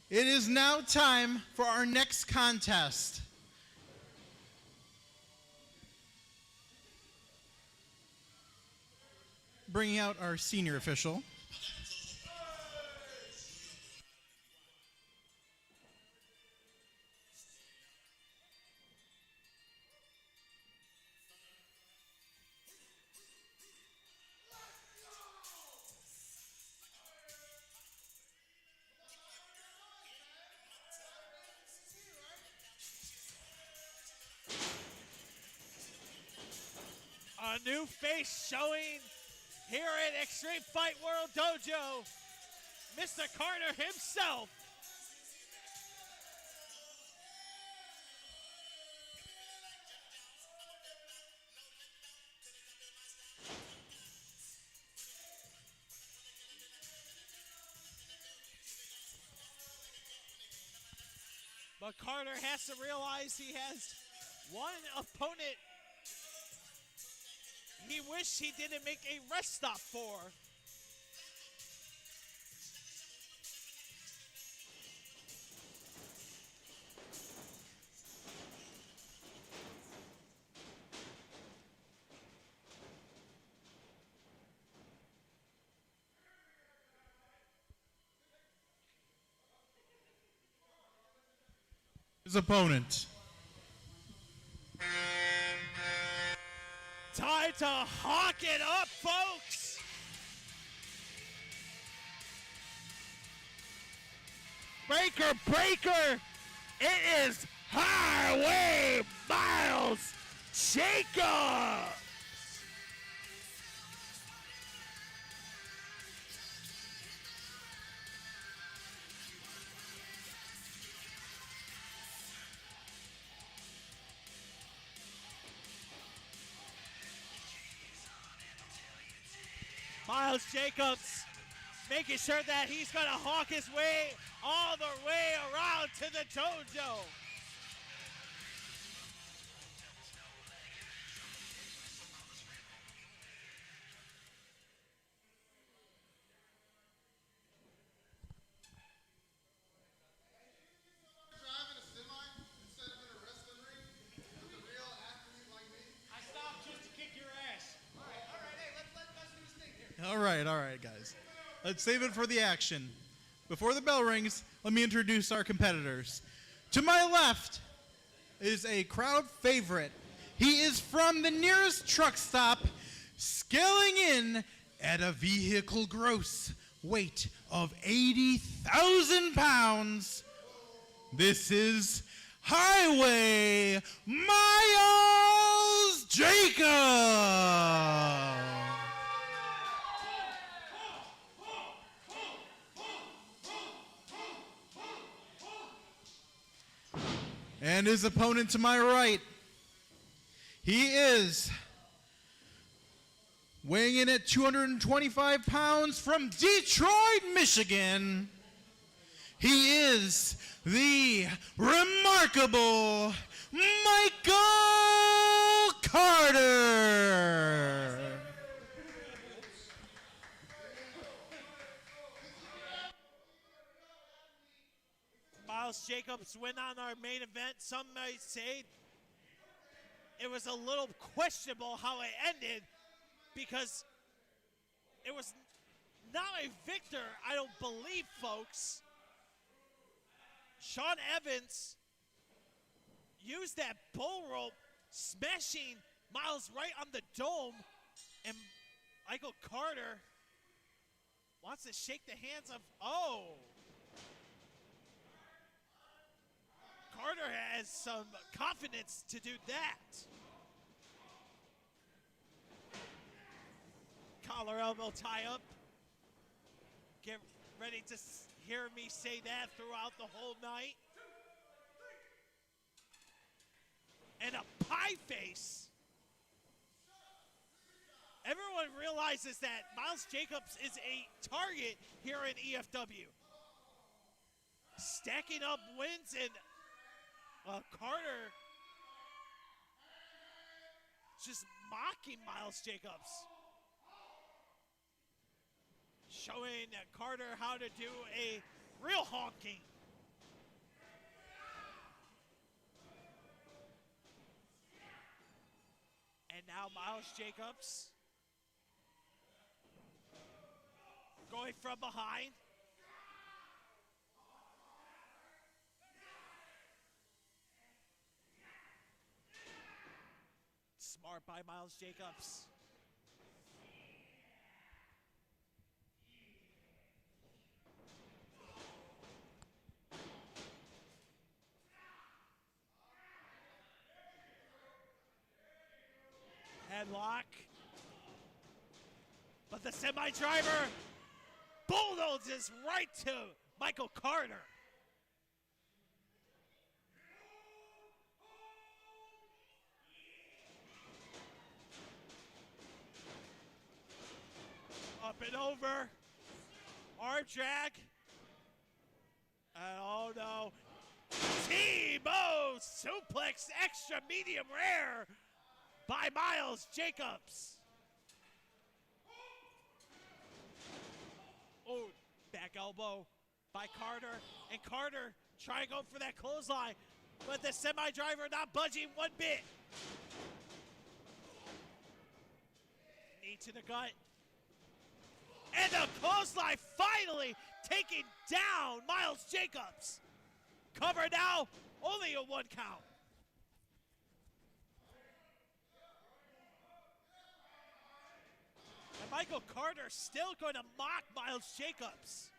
It is now time for our next contest. Bringing out our senior official. A new face showing here at Extreme Fight World Dojo, Mr. Carter himself. But Carter has to realize he has one opponent he wished he didn't make a rest stop for. His opponent. Time to hawk it up, folks! Breaker, breaker! It is Highway Miles Jacobs! Miles Jacobs making sure that he's going to hawk his way all the way around to the dojo. Driving a semi instead of in a wrestling ring with a real athlete like me. I stopped just to kick your ass. All right. Hey, let's do this thing here. All right, guys. Let's save it for the action. Before the bell rings, let me introduce our competitors. To my left is a crowd favorite. He is from the nearest truck stop, scaling in at a vehicle gross weight of 80,000 pounds. This is Highway Miles Jacob. And his opponent to my right, he is weighing in at 225 pounds from Detroit, Michigan. He is the remarkable Michael Carter. Miles Jacobs win on our main event. Some might say it was a little questionable how it ended because it was not a victor, I don't believe, folks. Sean Evans used that bull rope, smashing Miles right on the dome, and Michael Carter wants to shake the hands of, oh. Carter has some confidence to do that. Collar elbow tie up. Get ready to hear me say that throughout the whole night. And a pie face. Everyone realizes that Miles Jacobs is a target here in EFW. Stacking up wins, and Carter just mocking Miles Jacobs. Showing Carter how to do a real honking. And now Miles Jacobs going from behind. Smart by Miles Jacobs. Headlock. But the semi-driver bulldozes right to Michael Carter. Up and over. Arm drag. And oh no. T-Bow suplex extra medium rare by Miles Jacobs. Oh, back elbow by Carter. And Carter trying to go for that clothesline, but the semi-driver not budging one bit. Knee to the gut. And the clothesline finally taking down Miles Jacobs. Cover now, only a 1 count. And Michael Carter still going to mock Miles Jacobs.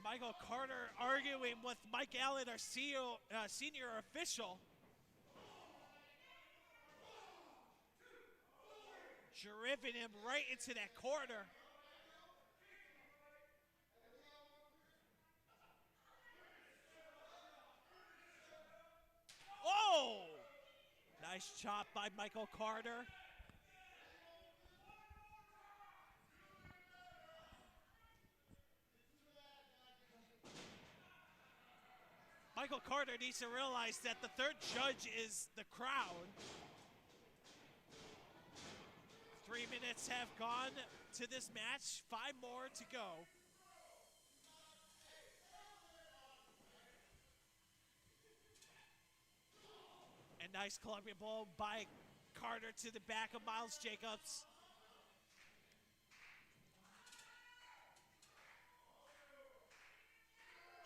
Michael Carter arguing with Mike Allen, our senior official. Driving him right into that corner. Oh! Nice chop by Michael Carter. Michael Carter needs to realize that the third judge is the crowd. 3 minutes have gone to this match, 5 more to go. And nice Colombian blow by Carter to the back of Miles Jacobs.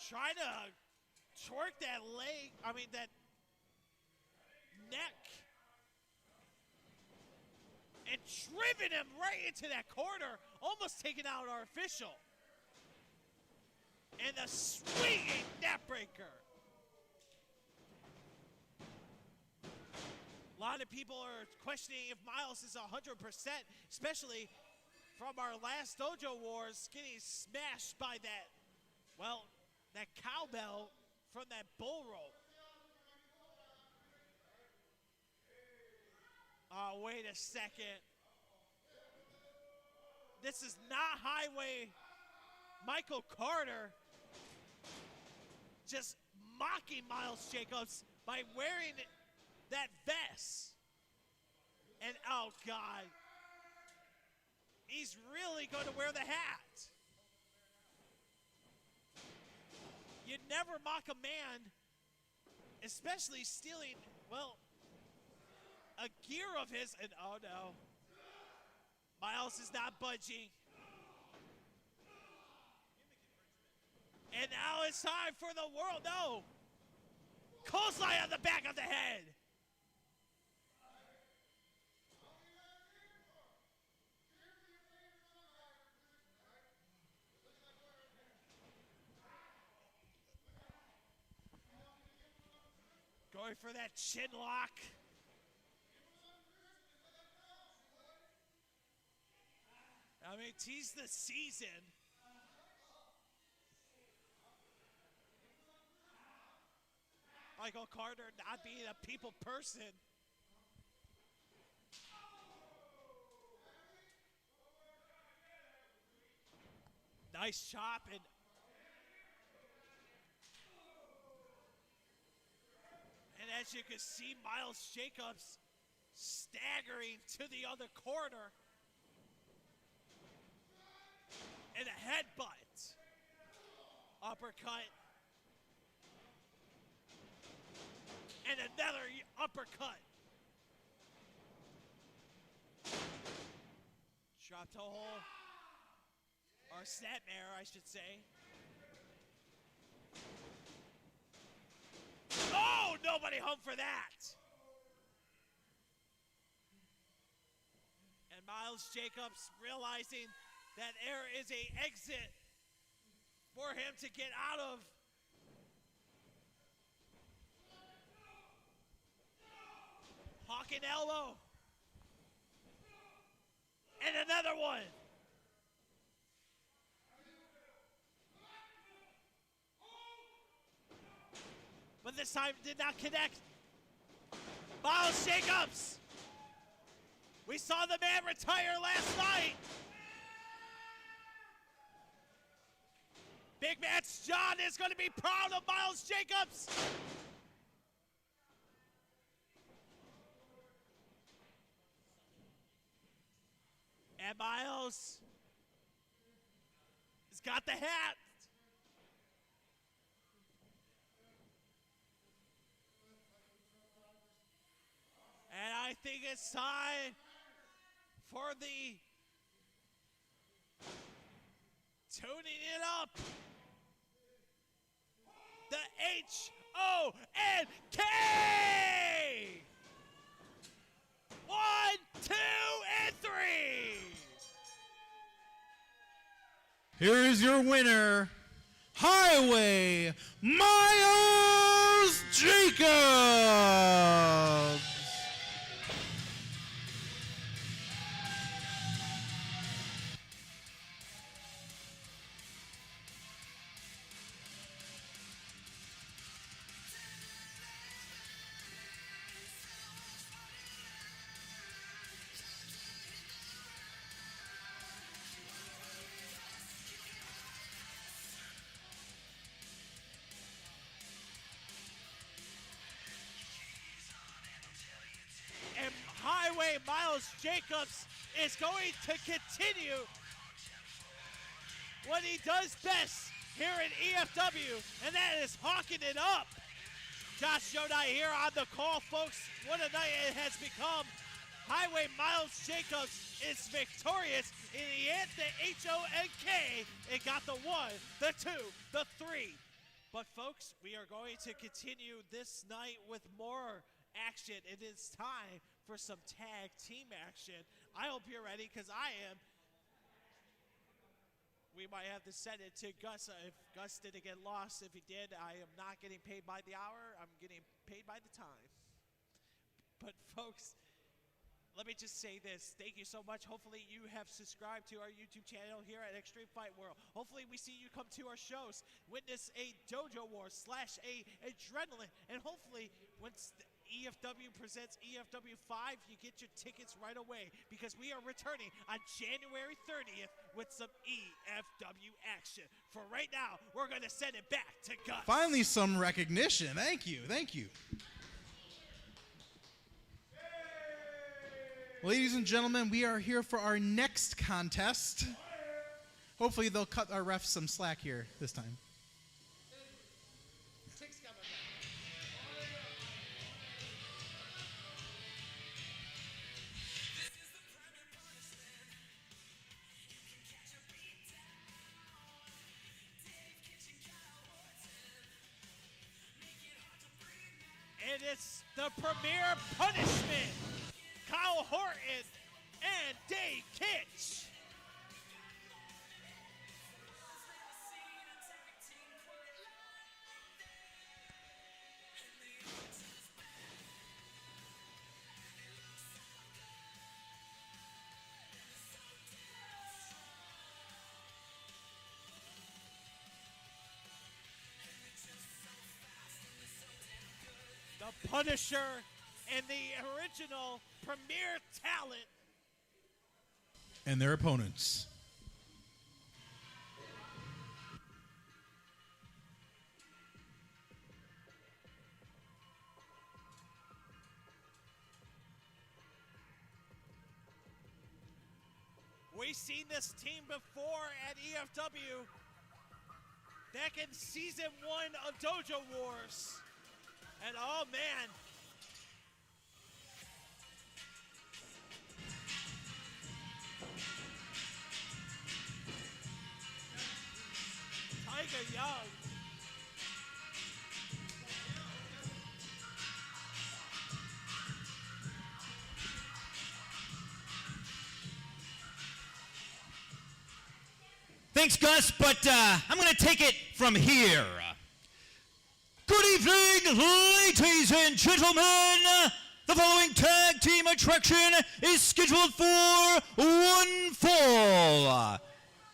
Trying to twerk that leg, that neck. And driven him right into that corner, almost taking out our official. And a swinging neck breaker. A lot of people are questioning if Miles is 100%, especially from our last Dojo Wars, getting smashed by that cowbell from that bull rope. Oh, wait a second. This is not highway. Michael Carter just mocking Miles Jacobs by wearing that vest. And oh God, he's really going to wear the hat. You never mock a man, especially stealing, a gear of his, and oh no. Miles is not budging. And now it's time for the world. No. Coleslaw on the back of the head. Going for that chin lock. I mean, tease the season. Michael Carter not being a people person. Nice chop and as you can see, Miles Jacobs staggering to the other corner. And a headbutt. Uppercut. And another uppercut. Drop toe hold. Or snapmare, I should say. Oh, nobody home for that. And Miles Jacobs realizing that there is a exit for him to get out of. Hawking elbow. And another one. But this time did not connect. Miles Jacobs. We saw the man retire last night. Big Match John is going to be proud of Miles Jacobs. And Miles has got the hat. And I think it's time for the tuning it up. The H-O-N-K! 1, 2, and 3! Here is your winner, Highway Miles Jacobs. And Highway Miles Jacobs is going to continue what he does best here in EFW, and that is hawking it up. Josh Jodai here on the call, folks. What a night it has become. Highway Miles Jacobs is victorious in the H-O-N-K. It got the 1, the 2, the 3. But folks, we are going to continue this night with more action. It is time for some tag team action. I hope you're ready, because I am. We might have to send it to Gus if Gus didn't get lost. If he did, I am not getting paid by the hour. I'm getting paid by the time. But folks, let me just say this. Thank you so much. Hopefully you have subscribed to our YouTube channel here at Extreme Fight World. Hopefully we see you come to our shows, witness a Dojo Wars / a Adrenaline, and hopefully once the EFW presents EFW 5, you get your tickets right away, because we are returning on January 30th with some EFW action. For right now, we're going to send it back to Gus. Finally some recognition. Thank you, thank you. Ladies and gentlemen, we are here for our next contest. Hopefully they'll cut our refs some slack here this time. It's the Premier Punishment, Kyle Horton and Dave Kitch. The Punisher and the original Premier Talent. And their opponents. We've seen this team before at EFW back in season 1 of Dojo Wars. And oh man, Tiger Young. Thanks, Gus, but I'm going to take it from here. Good evening, ladies and gentlemen. The following tag team attraction is scheduled for one fall.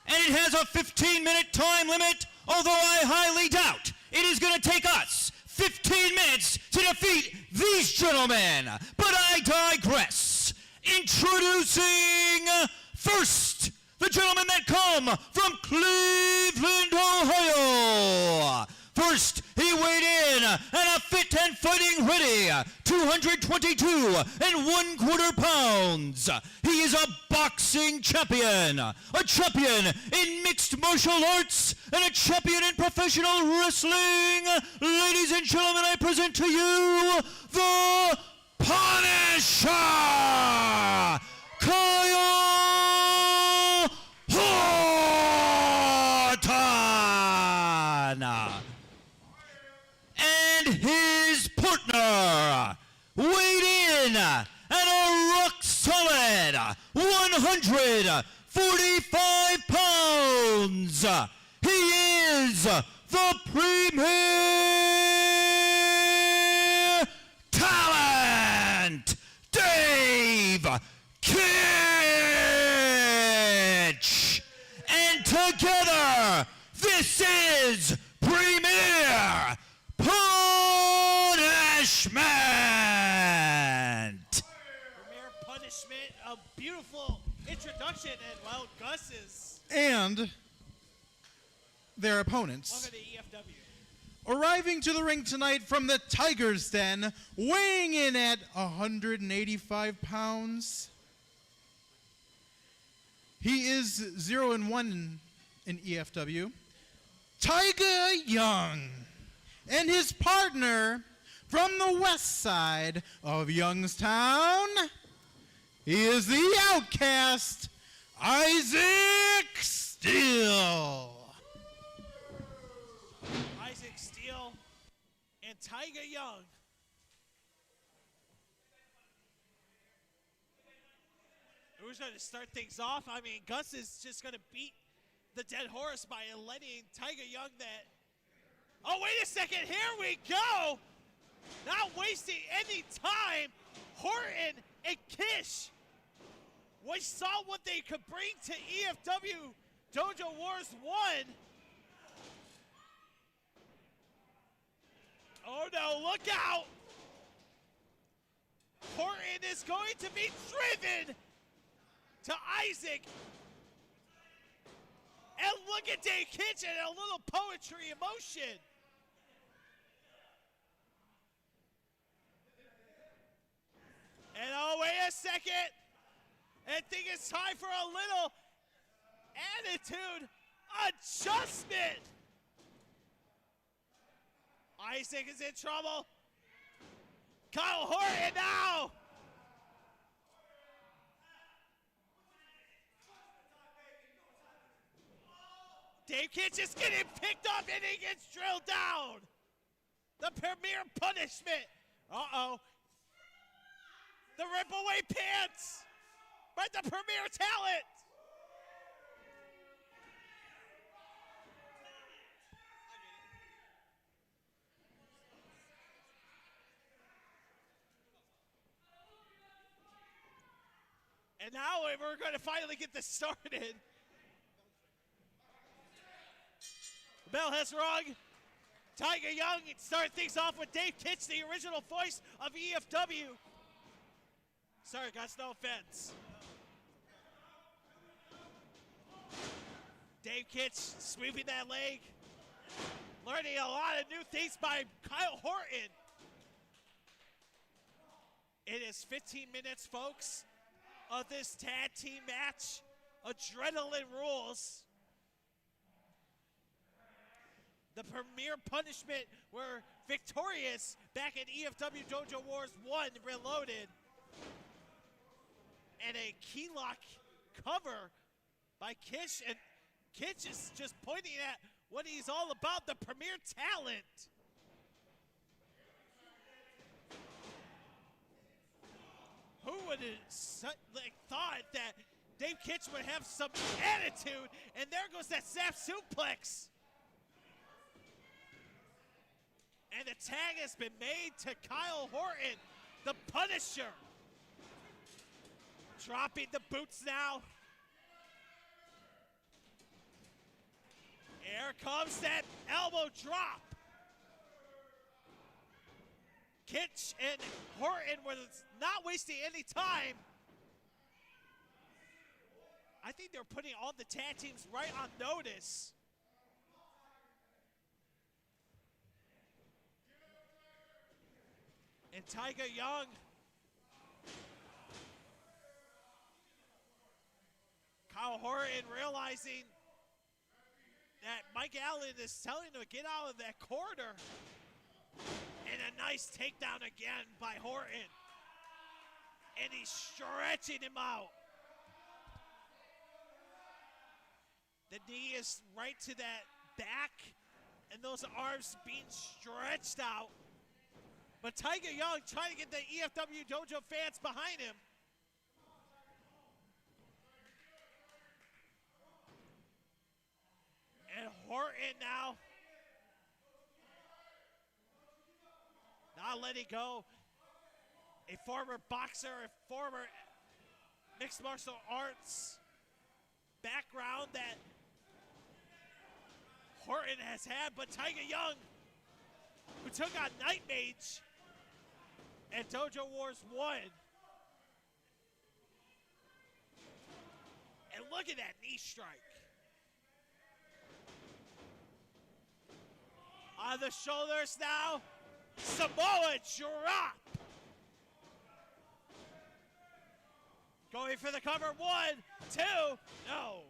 And it has a 15-minute time limit, although I highly doubt it is going to take us 15 minutes to defeat these gentlemen. But I digress. Introducing first, the gentlemen that come from Cleveland, Ohio. First, he weighed in at a fit and fighting ready, 222 1/4 pounds. He is a boxing champion, a champion in mixed martial arts, and a champion in professional wrestling. Ladies and gentlemen, I present to you the Punisher, Kyle Horton. And his partner, weighed in at a rock-solid 145 pounds. He is the Premier Talent, Dave Kitch. And together, this is Premier Punishment. Premier Punishment, a beautiful introduction, and well, Gus's. And their opponents. Welcome to EFW. Arriving to the ring tonight from the Tiger's Den, weighing in at 185 pounds. He is 0-1 in EFW. Tiger Young. And his partner from the west side of Youngstown, he is the outcast, Isaac Steele. Isaac Steele and Tiger Young. Who's going to start things off? I mean, Gus is just going to beat the dead horse by letting Tiger Young that. Oh, wait a second. Here we go. Not wasting any time. Horton and Kish. We saw what they could bring to EFW Dojo Wars 1. Oh no, look out! Horton is going to be driven to Isaac. And look at Dave Kitchen, a little poetry in motion. And oh, wait a second. I think it's time for a little attitude adjustment. Isaac is in trouble. Kyle Horton now. Dave Kitch is getting picked up and he gets drilled down. The Premier Punishment Uh-oh. The rip-away pants by the Premier Talent. And now we're going to finally get this started. The bell has rung. Tiger Young started things off with Dave Kitch, the original voice of EFW. Sorry, guys, no offense. Dave Kitch sweeping that leg. Learning a lot of new things by Kyle Horton. It is 15 minutes, folks, of this tag team match. Adrenaline rules. The Premier Punishment were victorious back in EFW Dojo Wars 1 Reloaded. And a key lock cover by Kitch. And Kitch is just pointing at what he's all about, the Premier Talent. Who would have thought that Dave Kitch would have some attitude? And there goes that snap suplex. And the tag has been made to Kyle Horton, the Punisher. Dropping the boots now. Here comes that elbow drop. Kitch and Horton was not wasting any time. I think they're putting all the tag teams right on notice. And Tiger Young Kyle Horton realizing that Mike Allen is telling him to get out of that corner. And a nice takedown again by Horton. And he's stretching him out. The knee is right to that back, and those arms being stretched out. But Tiger Young trying to get the EFW Dojo fans behind him. And Horton now not letting go. A former boxer, a former mixed martial arts background that Horton has had, but Tiger Young, who took on Night Mage at Dojo Wars 1. And look at that knee strike. On the shoulders now, Samoa drop. Going for the cover, 1, 2, no.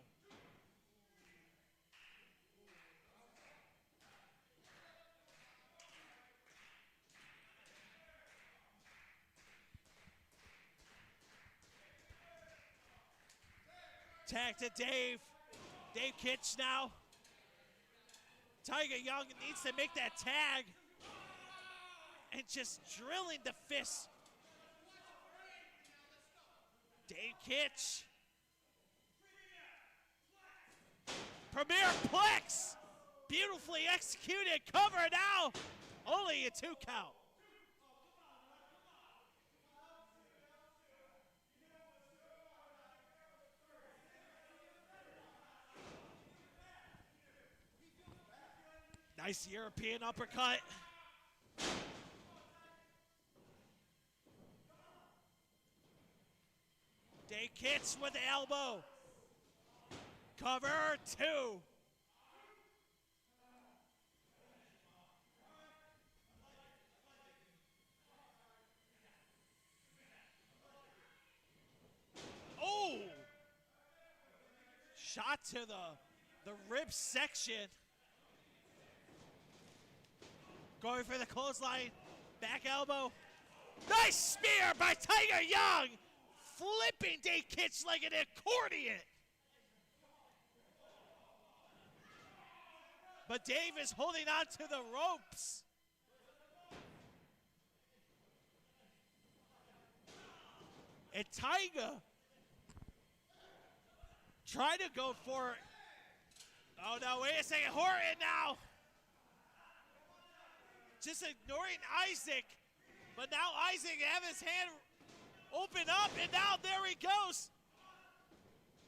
Tag to Dave. Dave Kitch now. Tiger Young needs to make that tag. And just drilling the fist. Dave Kitch. Premier Plex. Beautifully executed. Cover now. Only a 2 count. Nice European uppercut. Dave Kitch with the elbow. Cover 2. Oh! Shot to the rib section. Going for the clothesline. Back elbow. Nice spear by Tiger Young. Flipping Dave Kitch like an accordion. But Dave is holding on to the ropes. And Taiga trying to go for it. Oh no, wait a second, Horton now. Just ignoring Isaac. But now Isaac have his hand open up, and now there he goes.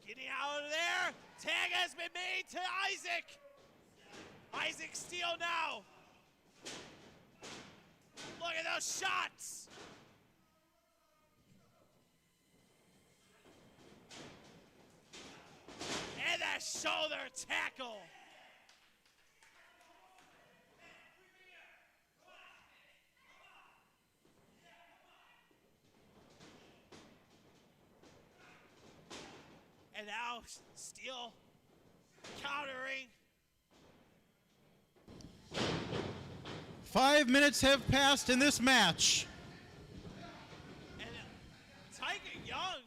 Getting out of there. Tag has been made to Isaac. Isaac Steele now. Look at those shots. And that shoulder tackle. And now Steele countering. 5 minutes have passed in this match. And Tiger Young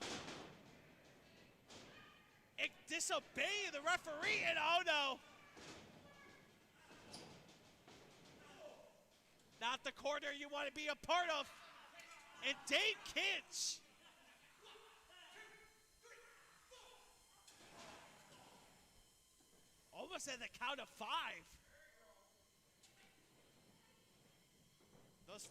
disobeying the referee, and oh no. Not the corner you want to be a part of. And Dave Kinch. Almost at the count of 5. Those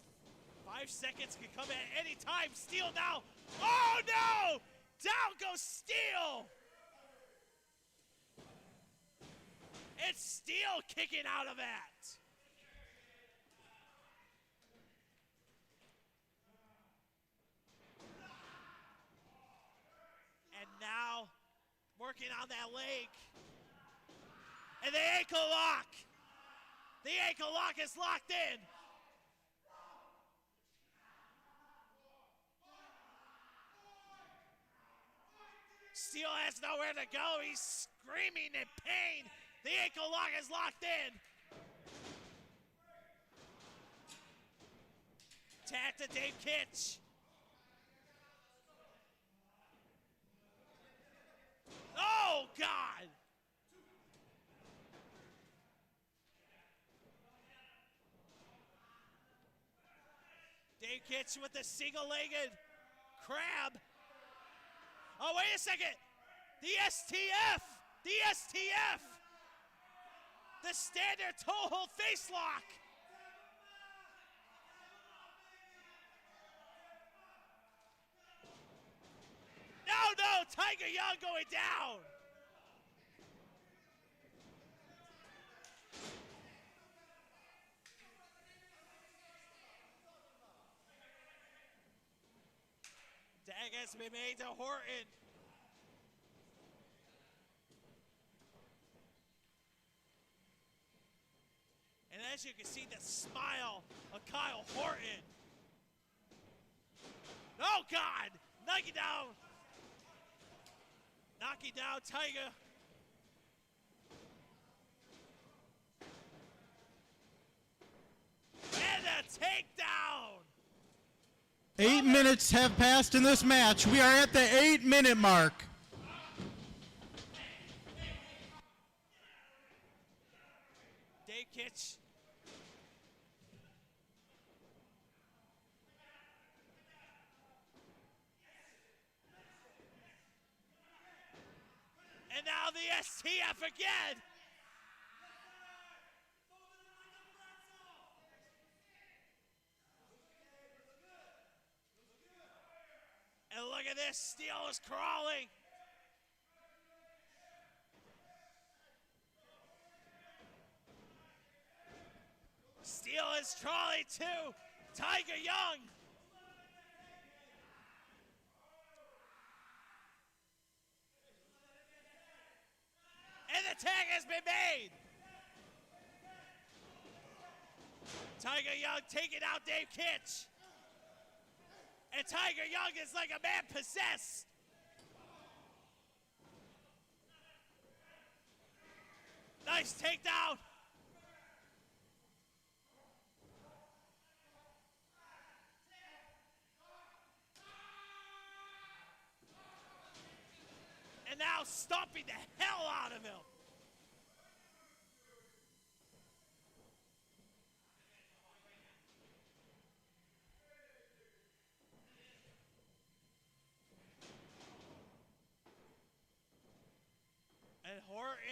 5 seconds can come at any time. Steele now. Oh no! Down goes Steele. It's Steele kicking out of that. And now working on that leg. And the ankle lock. The ankle lock is locked in. Steele has nowhere to go. He's screaming in pain. The ankle lock is locked in. Tag to Dave Kitch. Oh, God. Dave Kitch with the single-legged crab. Oh, wait a second. The STF. The STF. The standard toe hold face lock. No, Tiger Young going down. Tag has been made to Horton. And as you can see, the smile of Kyle Horton. Oh, God! Knocking down. Knocking down Tiger. And a takedown. 8 minutes have passed in this match. We are at the 8-minute mark. Dave Kitch. And now the STF again. And look at this, Steele is crawling. Steele is crawling too. Tiger Young. And the tag has been made. Tiger Young taking out Dave Kitch. And Tiger Young is like a man possessed. Nice takedown. And now stomping the hell out of him.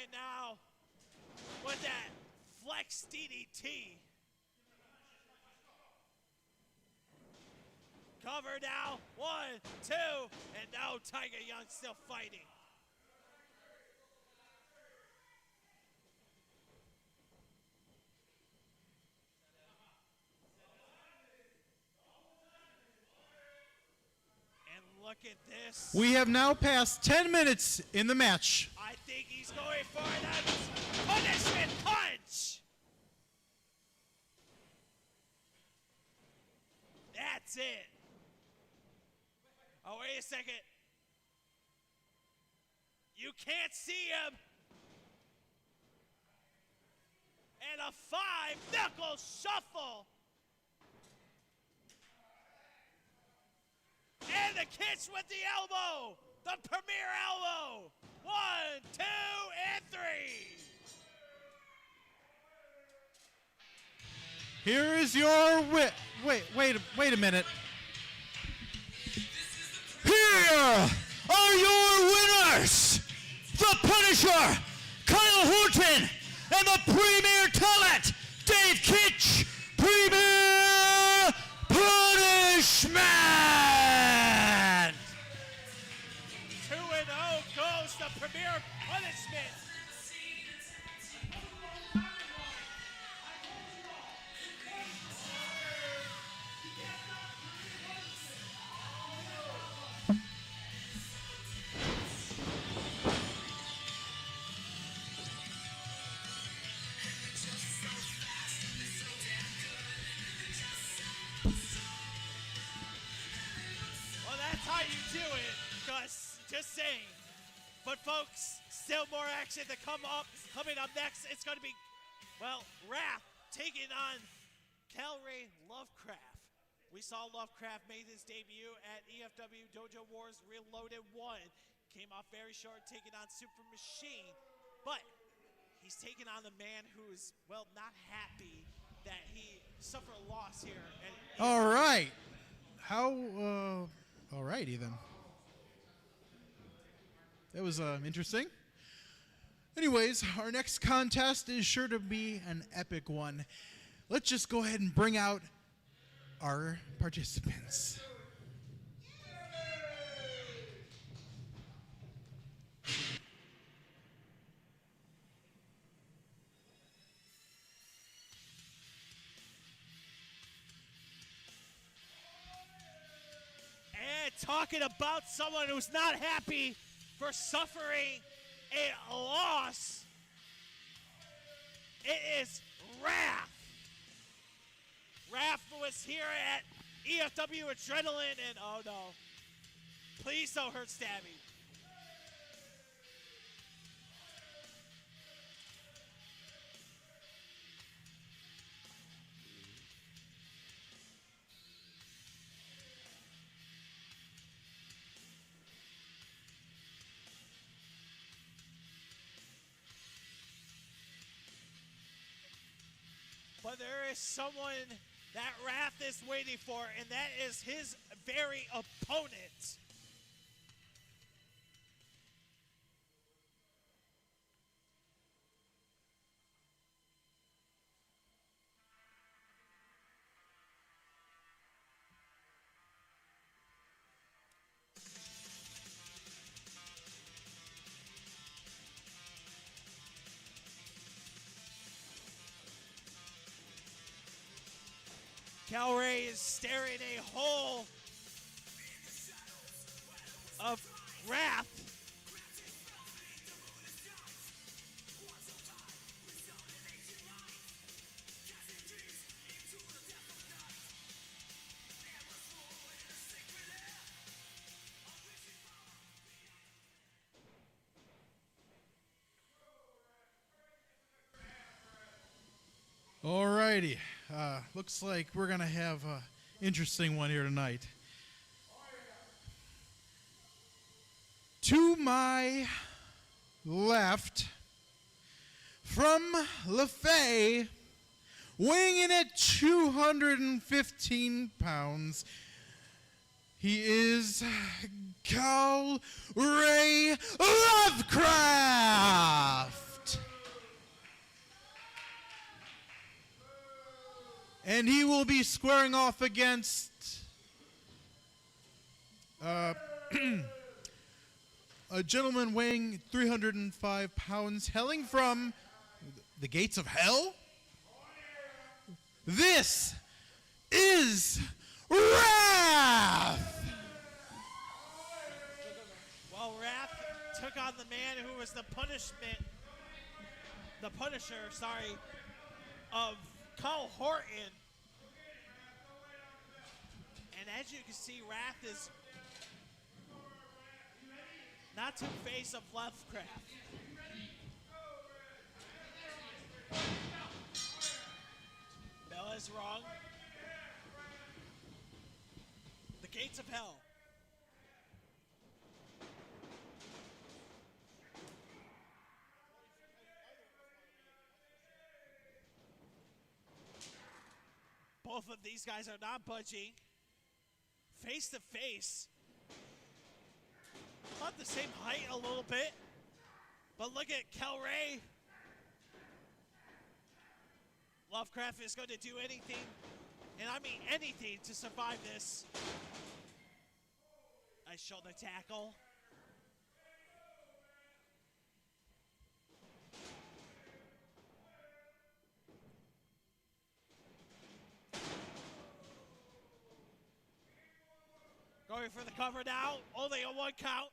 in now with that flex DDT. Cover now, 1, 2, and now Tiger Young still fighting. And look at this. We have now passed 10 minutes in the match. I think he's going for that punishment punch. That's it. Oh, wait a second. You can't see him. And a 5-knuckle shuffle. And the catch with the elbow. The premier elbow. 1, 2, and 3. Here is your wait a minute. Here are your winners, the Punisher, Kyle Horton, and the Premier Talent, Dave Kitch, Premier Punishment. 2-0 goes the premier punishment. Well, that's how you do it, Gus. Just saying. But folks, still more action to come up. Coming up next, it's going to be, well, Wrath taking on Calray Lovecraft. We saw Lovecraft made his debut at EFW Dojo Wars ReLoaded 1. Came off very short, taking on Super Machine. But he's taking on the man who is, well, not happy that he suffered a loss here. All right. All righty then. That was interesting. Anyways, our next contest is sure to be an epic one. Let's just go ahead and bring out our participants. And talking about someone who's not happy for suffering a loss, it is Wrath. Wrath was here at EFW Adrenaline, and oh no, please don't hurt Stabby. But there is someone that Wrath is waiting for, and that is his very opponent. Calray is staring a hole of Wrath. Alrighty. Looks like we're going to have an interesting one here tonight. To my left, from LaFay, weighing in at 215 pounds, he is Calray Lovecraft. And he will be squaring off against a gentleman weighing 305 pounds, hailing from the gates of hell. This is Wrath! Well, Wrath took on the man who was the Punisher, of Carl Horton. And as you can see, Wrath is not two-face of Lovecraft. Bell is wrong. The gates of hell. Both of these guys are not budging. Face to face. About the same height a little bit. But look at Kel Ray. Lovecraft is going to do anything, and I mean anything, to survive this. Nice shoulder tackle. Going for the cover now, only a 1 count.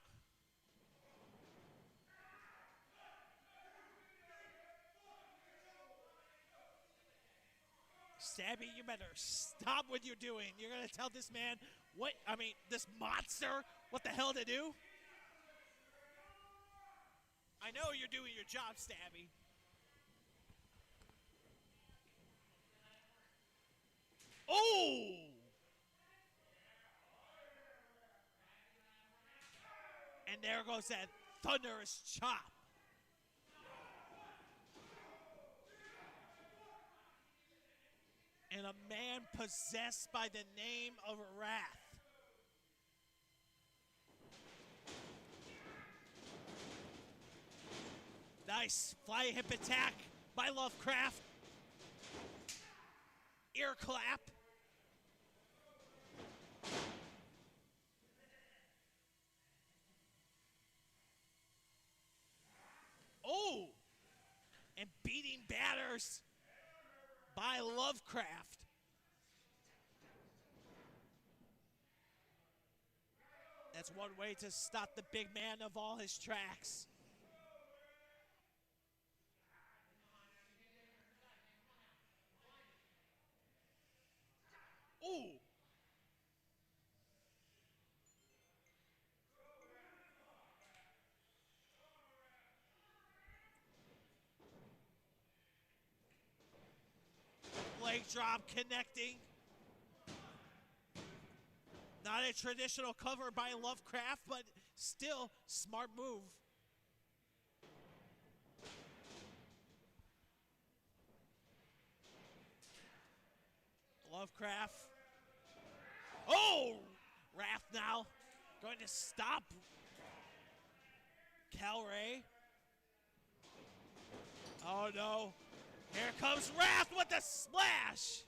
Stabby, you better stop what you're doing. You're gonna tell this man this monster, what the hell to do? I know you're doing your job, Stabby. Oh! And there goes that thunderous chop. And a man possessed by the name of Wrath. Nice fly hip attack by Lovecraft. Ear clap. Oh! And beating batters by Lovecraft. That's one way to stop the big man of all his tracks. Ooh. Leg drop connecting. Not a traditional cover by Lovecraft, but still smart move. Lovecraft. Oh! Wrath now going to stop Cal Ray. Oh no. Here comes Wrath with the splash.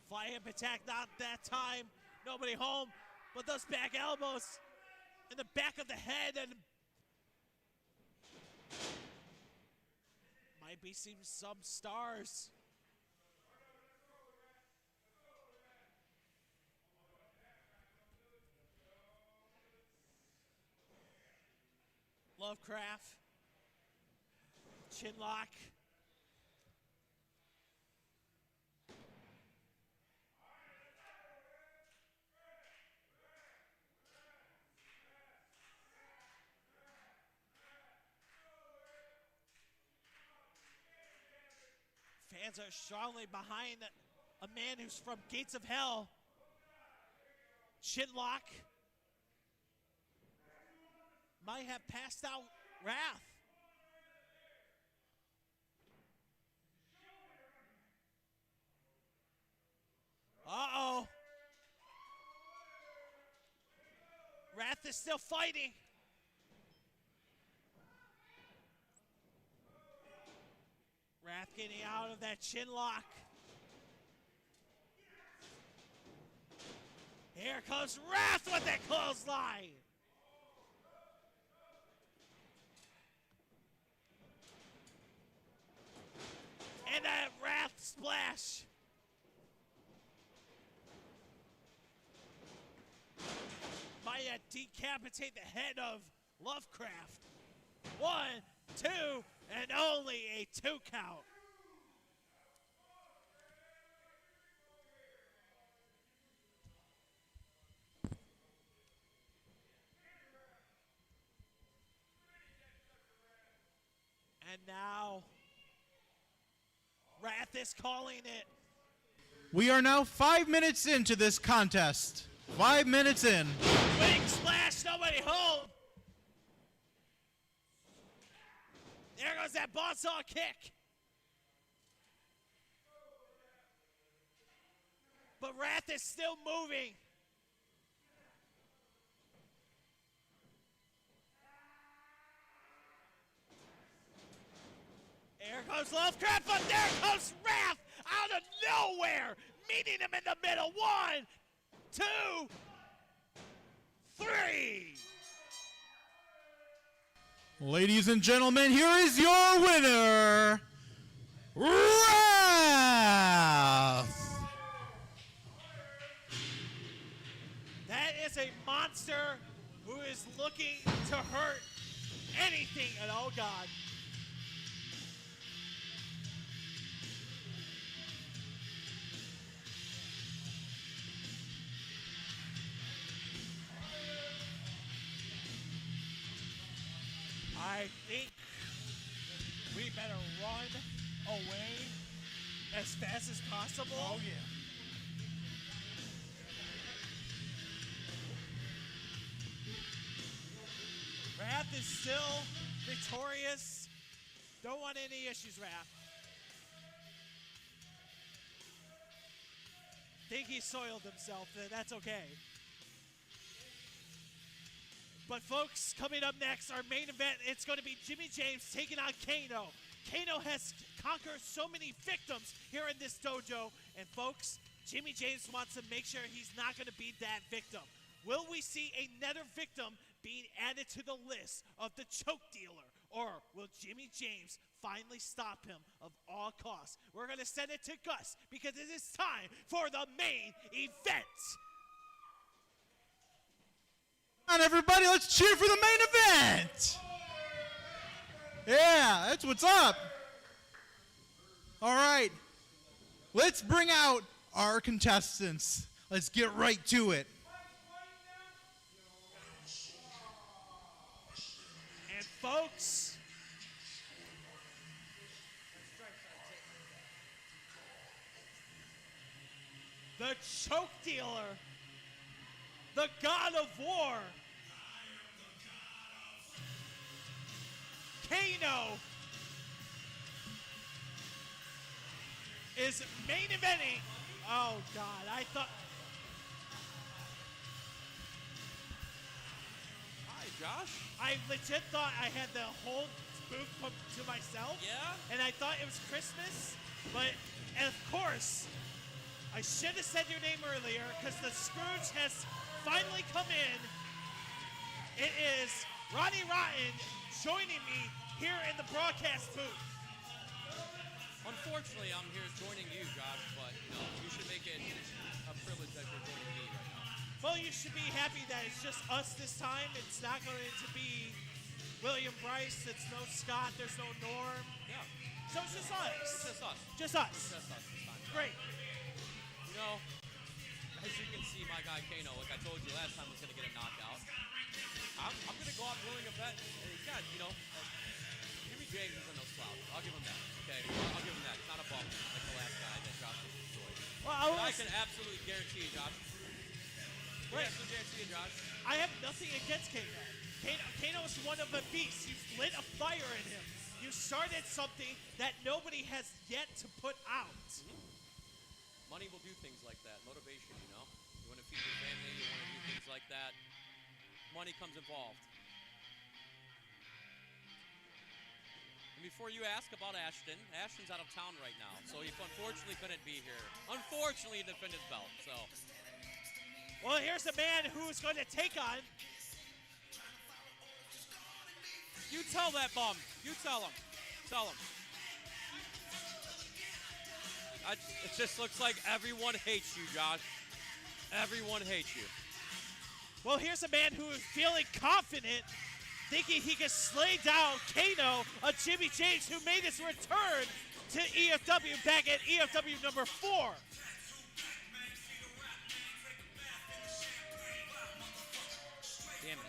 Fly hip attack, not that time. Nobody home, but those back elbows in the back of the head, and might be seeing some stars. Lovecraft. Chin lock. Fans are strongly behind a man who's from Gates of Hell. Chin lock. Might have passed out Wrath. Uh-oh. Wrath is still fighting. out of that chin lock. Here comes Wrath with that clothesline. And that Wrath splash. Might decapitate the head of Lovecraft. 1, 2, and only a 2 count. And now, Wrath is calling it. We are now 5 minutes into this contest. 5 minutes in. Wing splash, nobody home. There goes that buzzsaw kick. But Wrath is still moving. There goes Lovecraft, but there comes Wrath out of nowhere, meeting him in the middle. 1, 2, 3. Ladies and gentlemen, here is your winner, Wrath! That is a monster who is looking to hurt anything. And oh God. I think we better run away as fast as possible. Oh, yeah. Wrath is still victorious. Don't want any issues, Wrath. Think he soiled himself, then that's okay. But folks, coming up next, our main event, it's going to be Jimmy James taking on Kano. Kano has conquered so many victims here in this dojo. And folks, Jimmy James wants to make sure he's not going to be that victim. Will we see another victim being added to the list of the choke dealer? Or will Jimmy James finally stop him of all costs? We're going to send it to Gus because it is time for the main event. Come on, everybody, let's cheer for the main event! Yeah, that's what's up. All right, let's bring out our contestants. Let's get right to it. And folks, the choke dealer, the god of war, Kano, is main eventing. Oh God, I thought. Hi, Josh. I legit thought I had the whole booth to myself. Yeah? And I thought it was Christmas, but of course, I should have said your name earlier because the Scrooge has finally come in. It is Ronnie Rotten joining me here in the broadcast booth. Unfortunately, I'm here joining you, Josh, but you should make it a privilege that you're joining me right now. Well, you should be happy that it's just us this time. It's not going to be William Bryce. It's no Scott. There's no Norm. Yeah. So it's just us. It's just us. Just us. Just us this time. Great. You know, as you can see, my guy Kano, like I told you last time, was going to get a knockout. I'm going to go out willing a bet. He's got, Jimmy James is in no slouch. I'll give him that. Okay, I'll give him that. It's not a bum like the last guy that Josh just destroyed. Well, I can absolutely guarantee you, Josh. Wait. Absolutely guarantee you, Josh. I have nothing against Kano. Kano is one of a beast. You've lit a fire in him. You started something that nobody has yet to put out. Money will do things like that. Motivation, you know. You want to feed your family. You want to do things like that. Money comes involved. Let me before you ask about Ashton, Ashton's out of town right now, so he unfortunately couldn't be here. Unfortunately, he defended his belt, so. Well, here's the man who's going to take on. You tell that bum. You tell him. Tell him. It just looks like everyone hates you, Josh. Everyone hates you. Well, here's a man who is feeling confident, thinking he can slay down Kano, a Jimmy James who made his return to EFW back at EFW number 4. Damn it.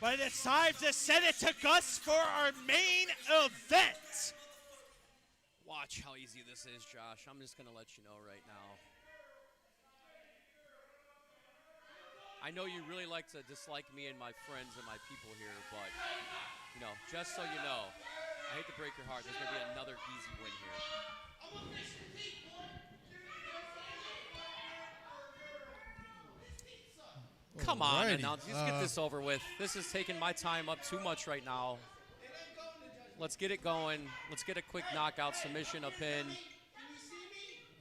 But it's time to send it to Gus for our main event. Watch how easy this is, Josh. I'm just going to let you know right now. I know you really like to dislike me and my friends and my people here, but, you know, just so you know, I hate to break your heart, there's going to be another easy win here. Come on, Alrighty. announce. Let's get this over with. This is taking my time up too much right now. Let's get it going. Let's get a quick knockout, submission, a pin.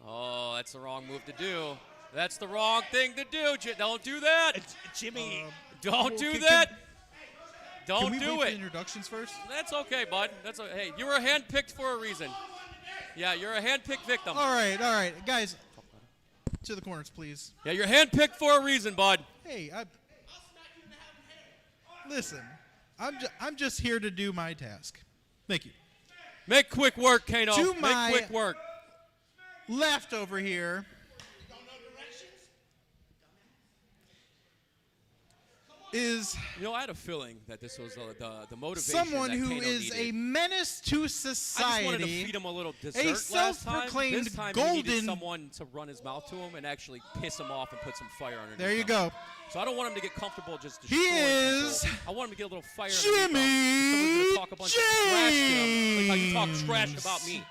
Oh, that's the wrong move to do. That's the wrong thing to do. Don't do that. Jimmy. Don't do that. Don't Can we do wait for it. introductions first? That's okay, bud. That's okay. Hey, you were handpicked for a reason. Yeah, you're a handpicked victim. All right, guys. To the corners, please. Yeah, you're handpicked for a reason, bud. Hey, listen. I'm just here to do my task. Thank you. Make quick work, Kano. To Make my- quick work. Left over here is You know, I had a feeling that this was the motivation. someone that who Kano is needed. a menace to I just wanted to society. feed him a little dessert last time. self-proclaimed This time he needed golden- someone to run his mouth to him and actually piss him off and put some fire underneath There you him. go. So I don't want him to get comfortable just He destroying is people. I want him to get a little fire Jimmy underneath him. Someone's going to talk a bunch of trash to him, like how you talk trash James. about me.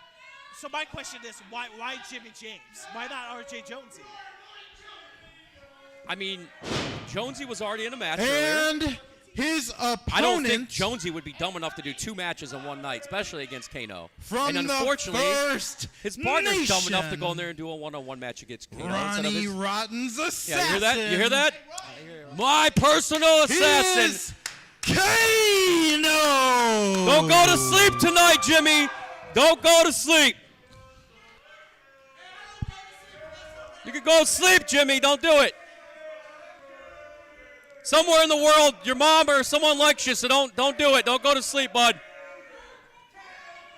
So my question is, why Jimmy James? Why not RJ Jonesy? I mean, Jonesy was already in a match earlier. And his opponent I don't think Jonesy would be dumb enough to do 2 matches in one night, especially against Kano. from and the unfortunately, first his partner's dumb enough to nation, go in there and do a one-on-one match against Kano. instead of Ronnie his- Rotten's assassin. Yeah, you hear that? You hear that? My personal assassin. Is Kano. Don't go to sleep tonight, Jimmy. Don't go to sleep. You can go to sleep, Jimmy. Don't do it. Somewhere in the world, your mom or someone likes you, so don't do it. Don't go to sleep, bud.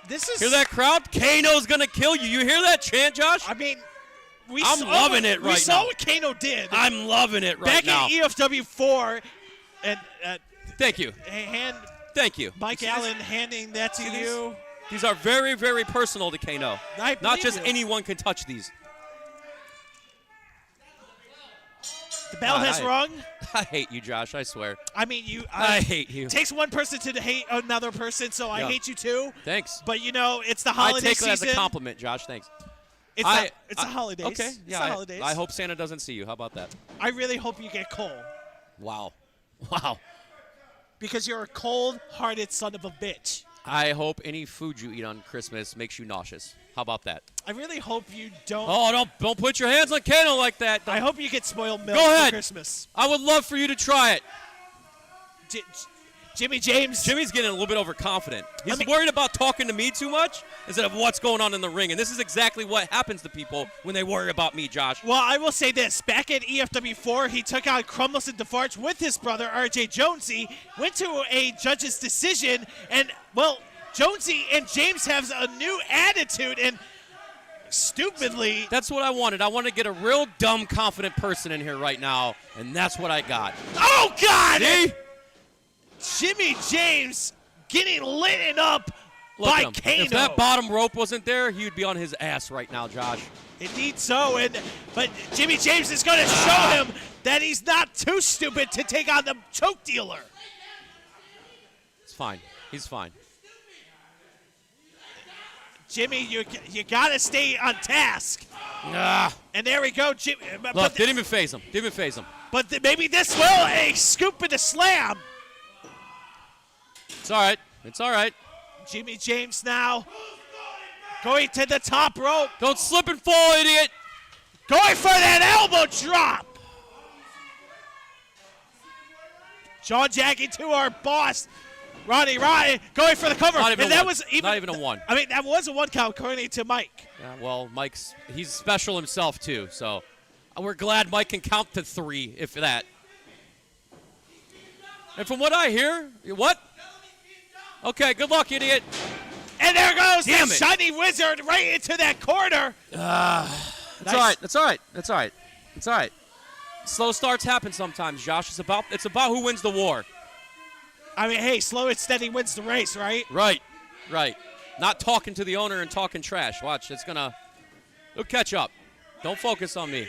This is. Hear that crowd? Kano's gonna kill you. You hear that chant, Josh? I mean, I'm loving it right We saw now. what Kano did I'm loving it right back now. in EFW 4, and Thank you. Thank you. Mike Allen handing that to you. These are very, very personal to Kano. I Not believe just you. anyone can touch these. The bell God, has rung. I hate you, Josh. I swear. I mean, you. I hate you. Takes one person to hate another person, so I Yeah. hate you too. Thanks. But you know, it's the I holiday take that as season. a compliment, Josh. Thanks. It's the holidays. Okay. It's Yeah. the holidays. I hope Santa doesn't see you. How about that? I really hope you get cold Wow. Wow. because you're a cold-hearted son of a bitch. I hope any food you eat on Christmas makes you nauseous. How about that? I really hope you don't. Oh, don't put your hands on Kano like that. I hope you get spoiled milk Go for ahead. Christmas. I would love for you to try it. Jimmy James. Jimmy's getting a little bit overconfident. He's I mean- worried about talking to me too much instead of what's going on in the ring. And this is exactly what happens to people when they worry about me, Josh. Well, I will say this. Back at EFW 4, he took on Crumbles and DeFarge with his brother, RJ Jonesy, went to a judge's decision, and, well, Jonesy and James have a new attitude, and stupidly, That's what I wanted. I want to get a real dumb, confident person in here right now, and that's what I got. oh, God! See? Jimmy James getting lit up Look by at him. Kano. If that bottom rope wasn't there, he would be on his ass right now, Josh. Indeed so, but Jimmy James is going to show him that he's not too stupid to take on the choke dealer. It's fine. He's fine. Jimmy, you got to stay on task. And there we go, Jimmy. Look, didn't even phase him. Didn't even phase him. But maybe this will a scoop and a slam. It's all right. It's all right. Jimmy James now going to the top rope. Don't slip and fall, idiot. Going for that elbow drop. Jaw jacking to our boss, Ronnie going for the cover. Not even and a that one. was even, Not even a one. I mean, that was a 1 count according to Mike. Yeah, well, he's special himself too, so we're glad Mike can count to 3, if that. And from what I hear, what? Okay, good luck, idiot. And there goes Damn the it. shiny wizard right into that corner. It's all right. It's all right. It's all right. It's all right. Slow starts happen sometimes, Josh. It's about who wins the war. I mean, hey, slow and steady wins the race, right? Right. Right. Not talking to the owner and talking trash. Watch, it'll catch up. Don't focus on me.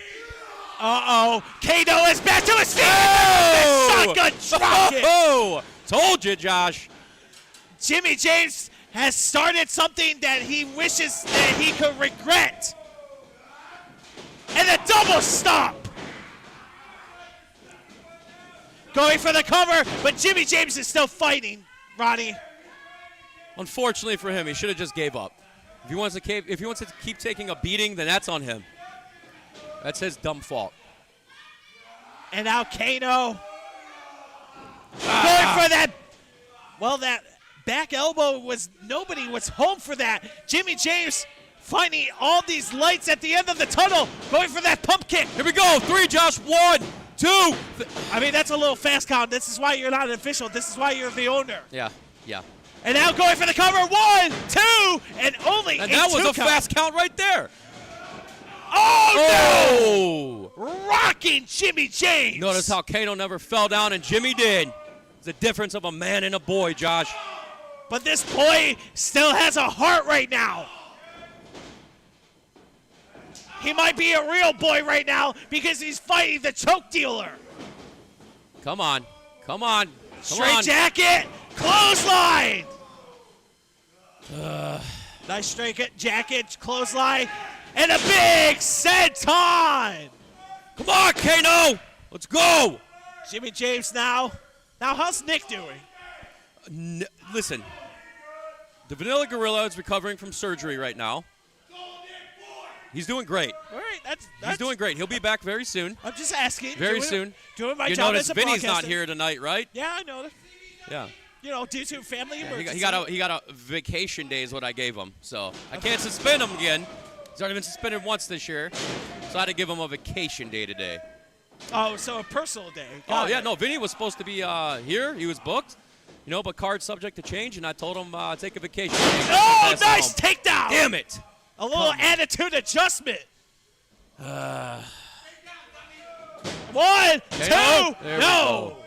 Uh-oh. Kano is back to his feet. Oh! Shotgun drop kick. Oh! Told you, Josh. Jimmy James has started something that he wishes that he could regret. And a double stop. Going for the cover, but Jimmy James is still fighting, Ronnie. Unfortunately for him, he should have just gave up. If he wants to keep taking a beating, then that's on him. That's his dumb fault. And now Kano going for that. Well, that back elbow nobody was home for that. Jimmy James finding all these lights at the end of the tunnel, going for that pump kick. Here we go. 3, Josh. 1, 2. I mean, that's a little fast count. This is why you're not an official. This is why you're the owner. Yeah. And now going for the cover. 1, 2, and only And a that was 2 a count. fast count right there. Oh, Oh! no! Rocking Jimmy James. Notice how Kano never fell down and Jimmy did. It's the difference of a man and a boy, Josh. But this boy still has a heart right now. He might be a real boy right now because he's fighting the choke dealer. Come on. Straight jacket, clothesline. Nice straight jacket, clothesline, and a big senton. Come on, Kano. Let's go. Jimmy James now. Now, how's Nick doing? Listen, the Vanilla Gorilla is recovering from surgery right now. He's doing great. All right, He's doing great. He'll be back very soon. I'm just asking. Very soon. Doing my You job notice as a Vinny's not broadcaster. here tonight, right? Yeah, I know. Yeah. You know, due to family emergency. He got a vacation day is what I gave him. So I can't suspend him again. He's already been suspended once this year. So I had to give him a vacation day today. Oh, so a personal day. Oh, Got yeah, it. no, Vinny was supposed to be here. He was booked. But card's subject to change, and I told him take a vacation day. Oh, Pass nice home. takedown. Damn it. A little attitude adjustment. 1, 2, There we no.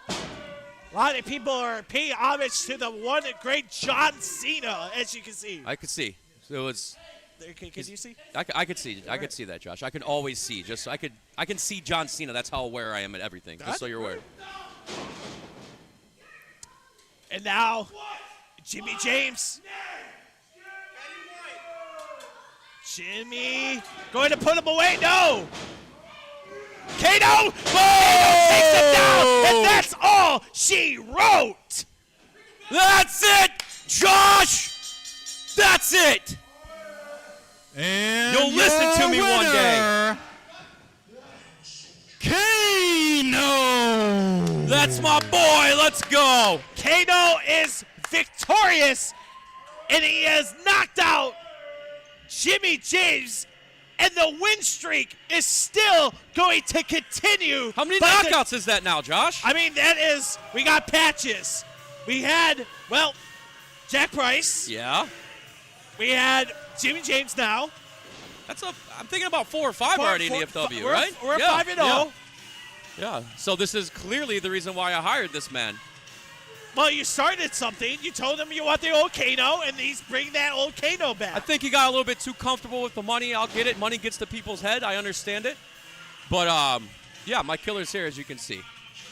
A lot of people are paying homage to the one great John Cena, as you can see. I could see. So it was. Can you see? I could see. I could see that, Josh. I can always see. I can see John Cena. That's how aware I am at everything. Just so you're aware. And now, Jimmy James. Jimmy going to put him away. No. Kano. Oh! Takes him down. And that's all she wrote. That's it, Josh. That's it. And You'll listen to your me one day. Kano. That's my boy. Let's go. Kano is victorious, and he has knocked out Jimmy James, and the win streak is still going to continue. How many But knockouts is that now, Josh? I mean, we got patches. We had, Jack Price. Yeah. We had Jimmy James now. I'm thinking about 4 or 5 already in EFW, right? We're Yeah, 5-0. Yeah. So this is clearly the reason why I hired this man. Well, you started something. You told him you want the old Kano, and he's bringing that old Kano back. I think he got a little bit too comfortable with the money. I'll get it. Money gets to people's head. I understand it. But, yeah, my killer's here, as you can see.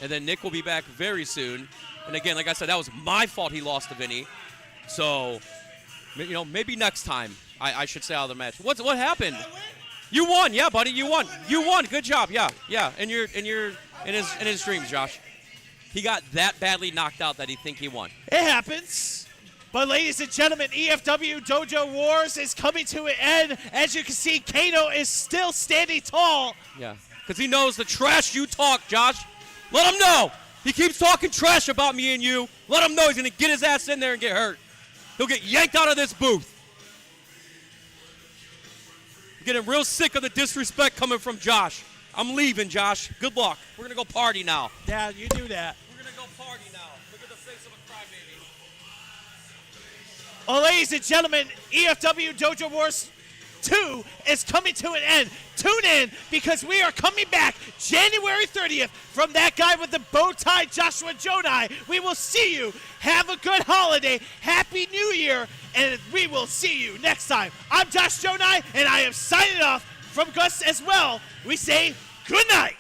And then Nick will be back very soon. And, again, like I said, that was my fault he lost to Vinny. So, you know, maybe next time I should stay out of the match. What happened? You won. Yeah, buddy, you won. You won. Good job. Yeah. In his dreams, Josh. He got that badly knocked out that he think he won. It happens. But ladies and gentlemen, EFW Dojo Wars is coming to an end. As you can see, Kano is still standing tall. Yeah, because he knows the trash you talk, Josh. Let him know. He keeps talking trash about me and you. Let him know he's going to get his ass in there and get hurt. He'll get yanked out of this booth. I'm getting real sick of the disrespect coming from Josh. I'm leaving, Josh. Good luck. We're going to go party now. Yeah, you do that. We're going to go party now. Look at the face of a crybaby. Well, ladies and gentlemen, EFW Dojo Wars 2 is coming to an end. Tune in because we are coming back January 30th from that guy with the bow tie, Joshua Jonai. We will see you. Have a good holiday. Happy New Year. And we will see you next time. I'm Josh Jonai, and I am signing off from Gus as well. We say good night.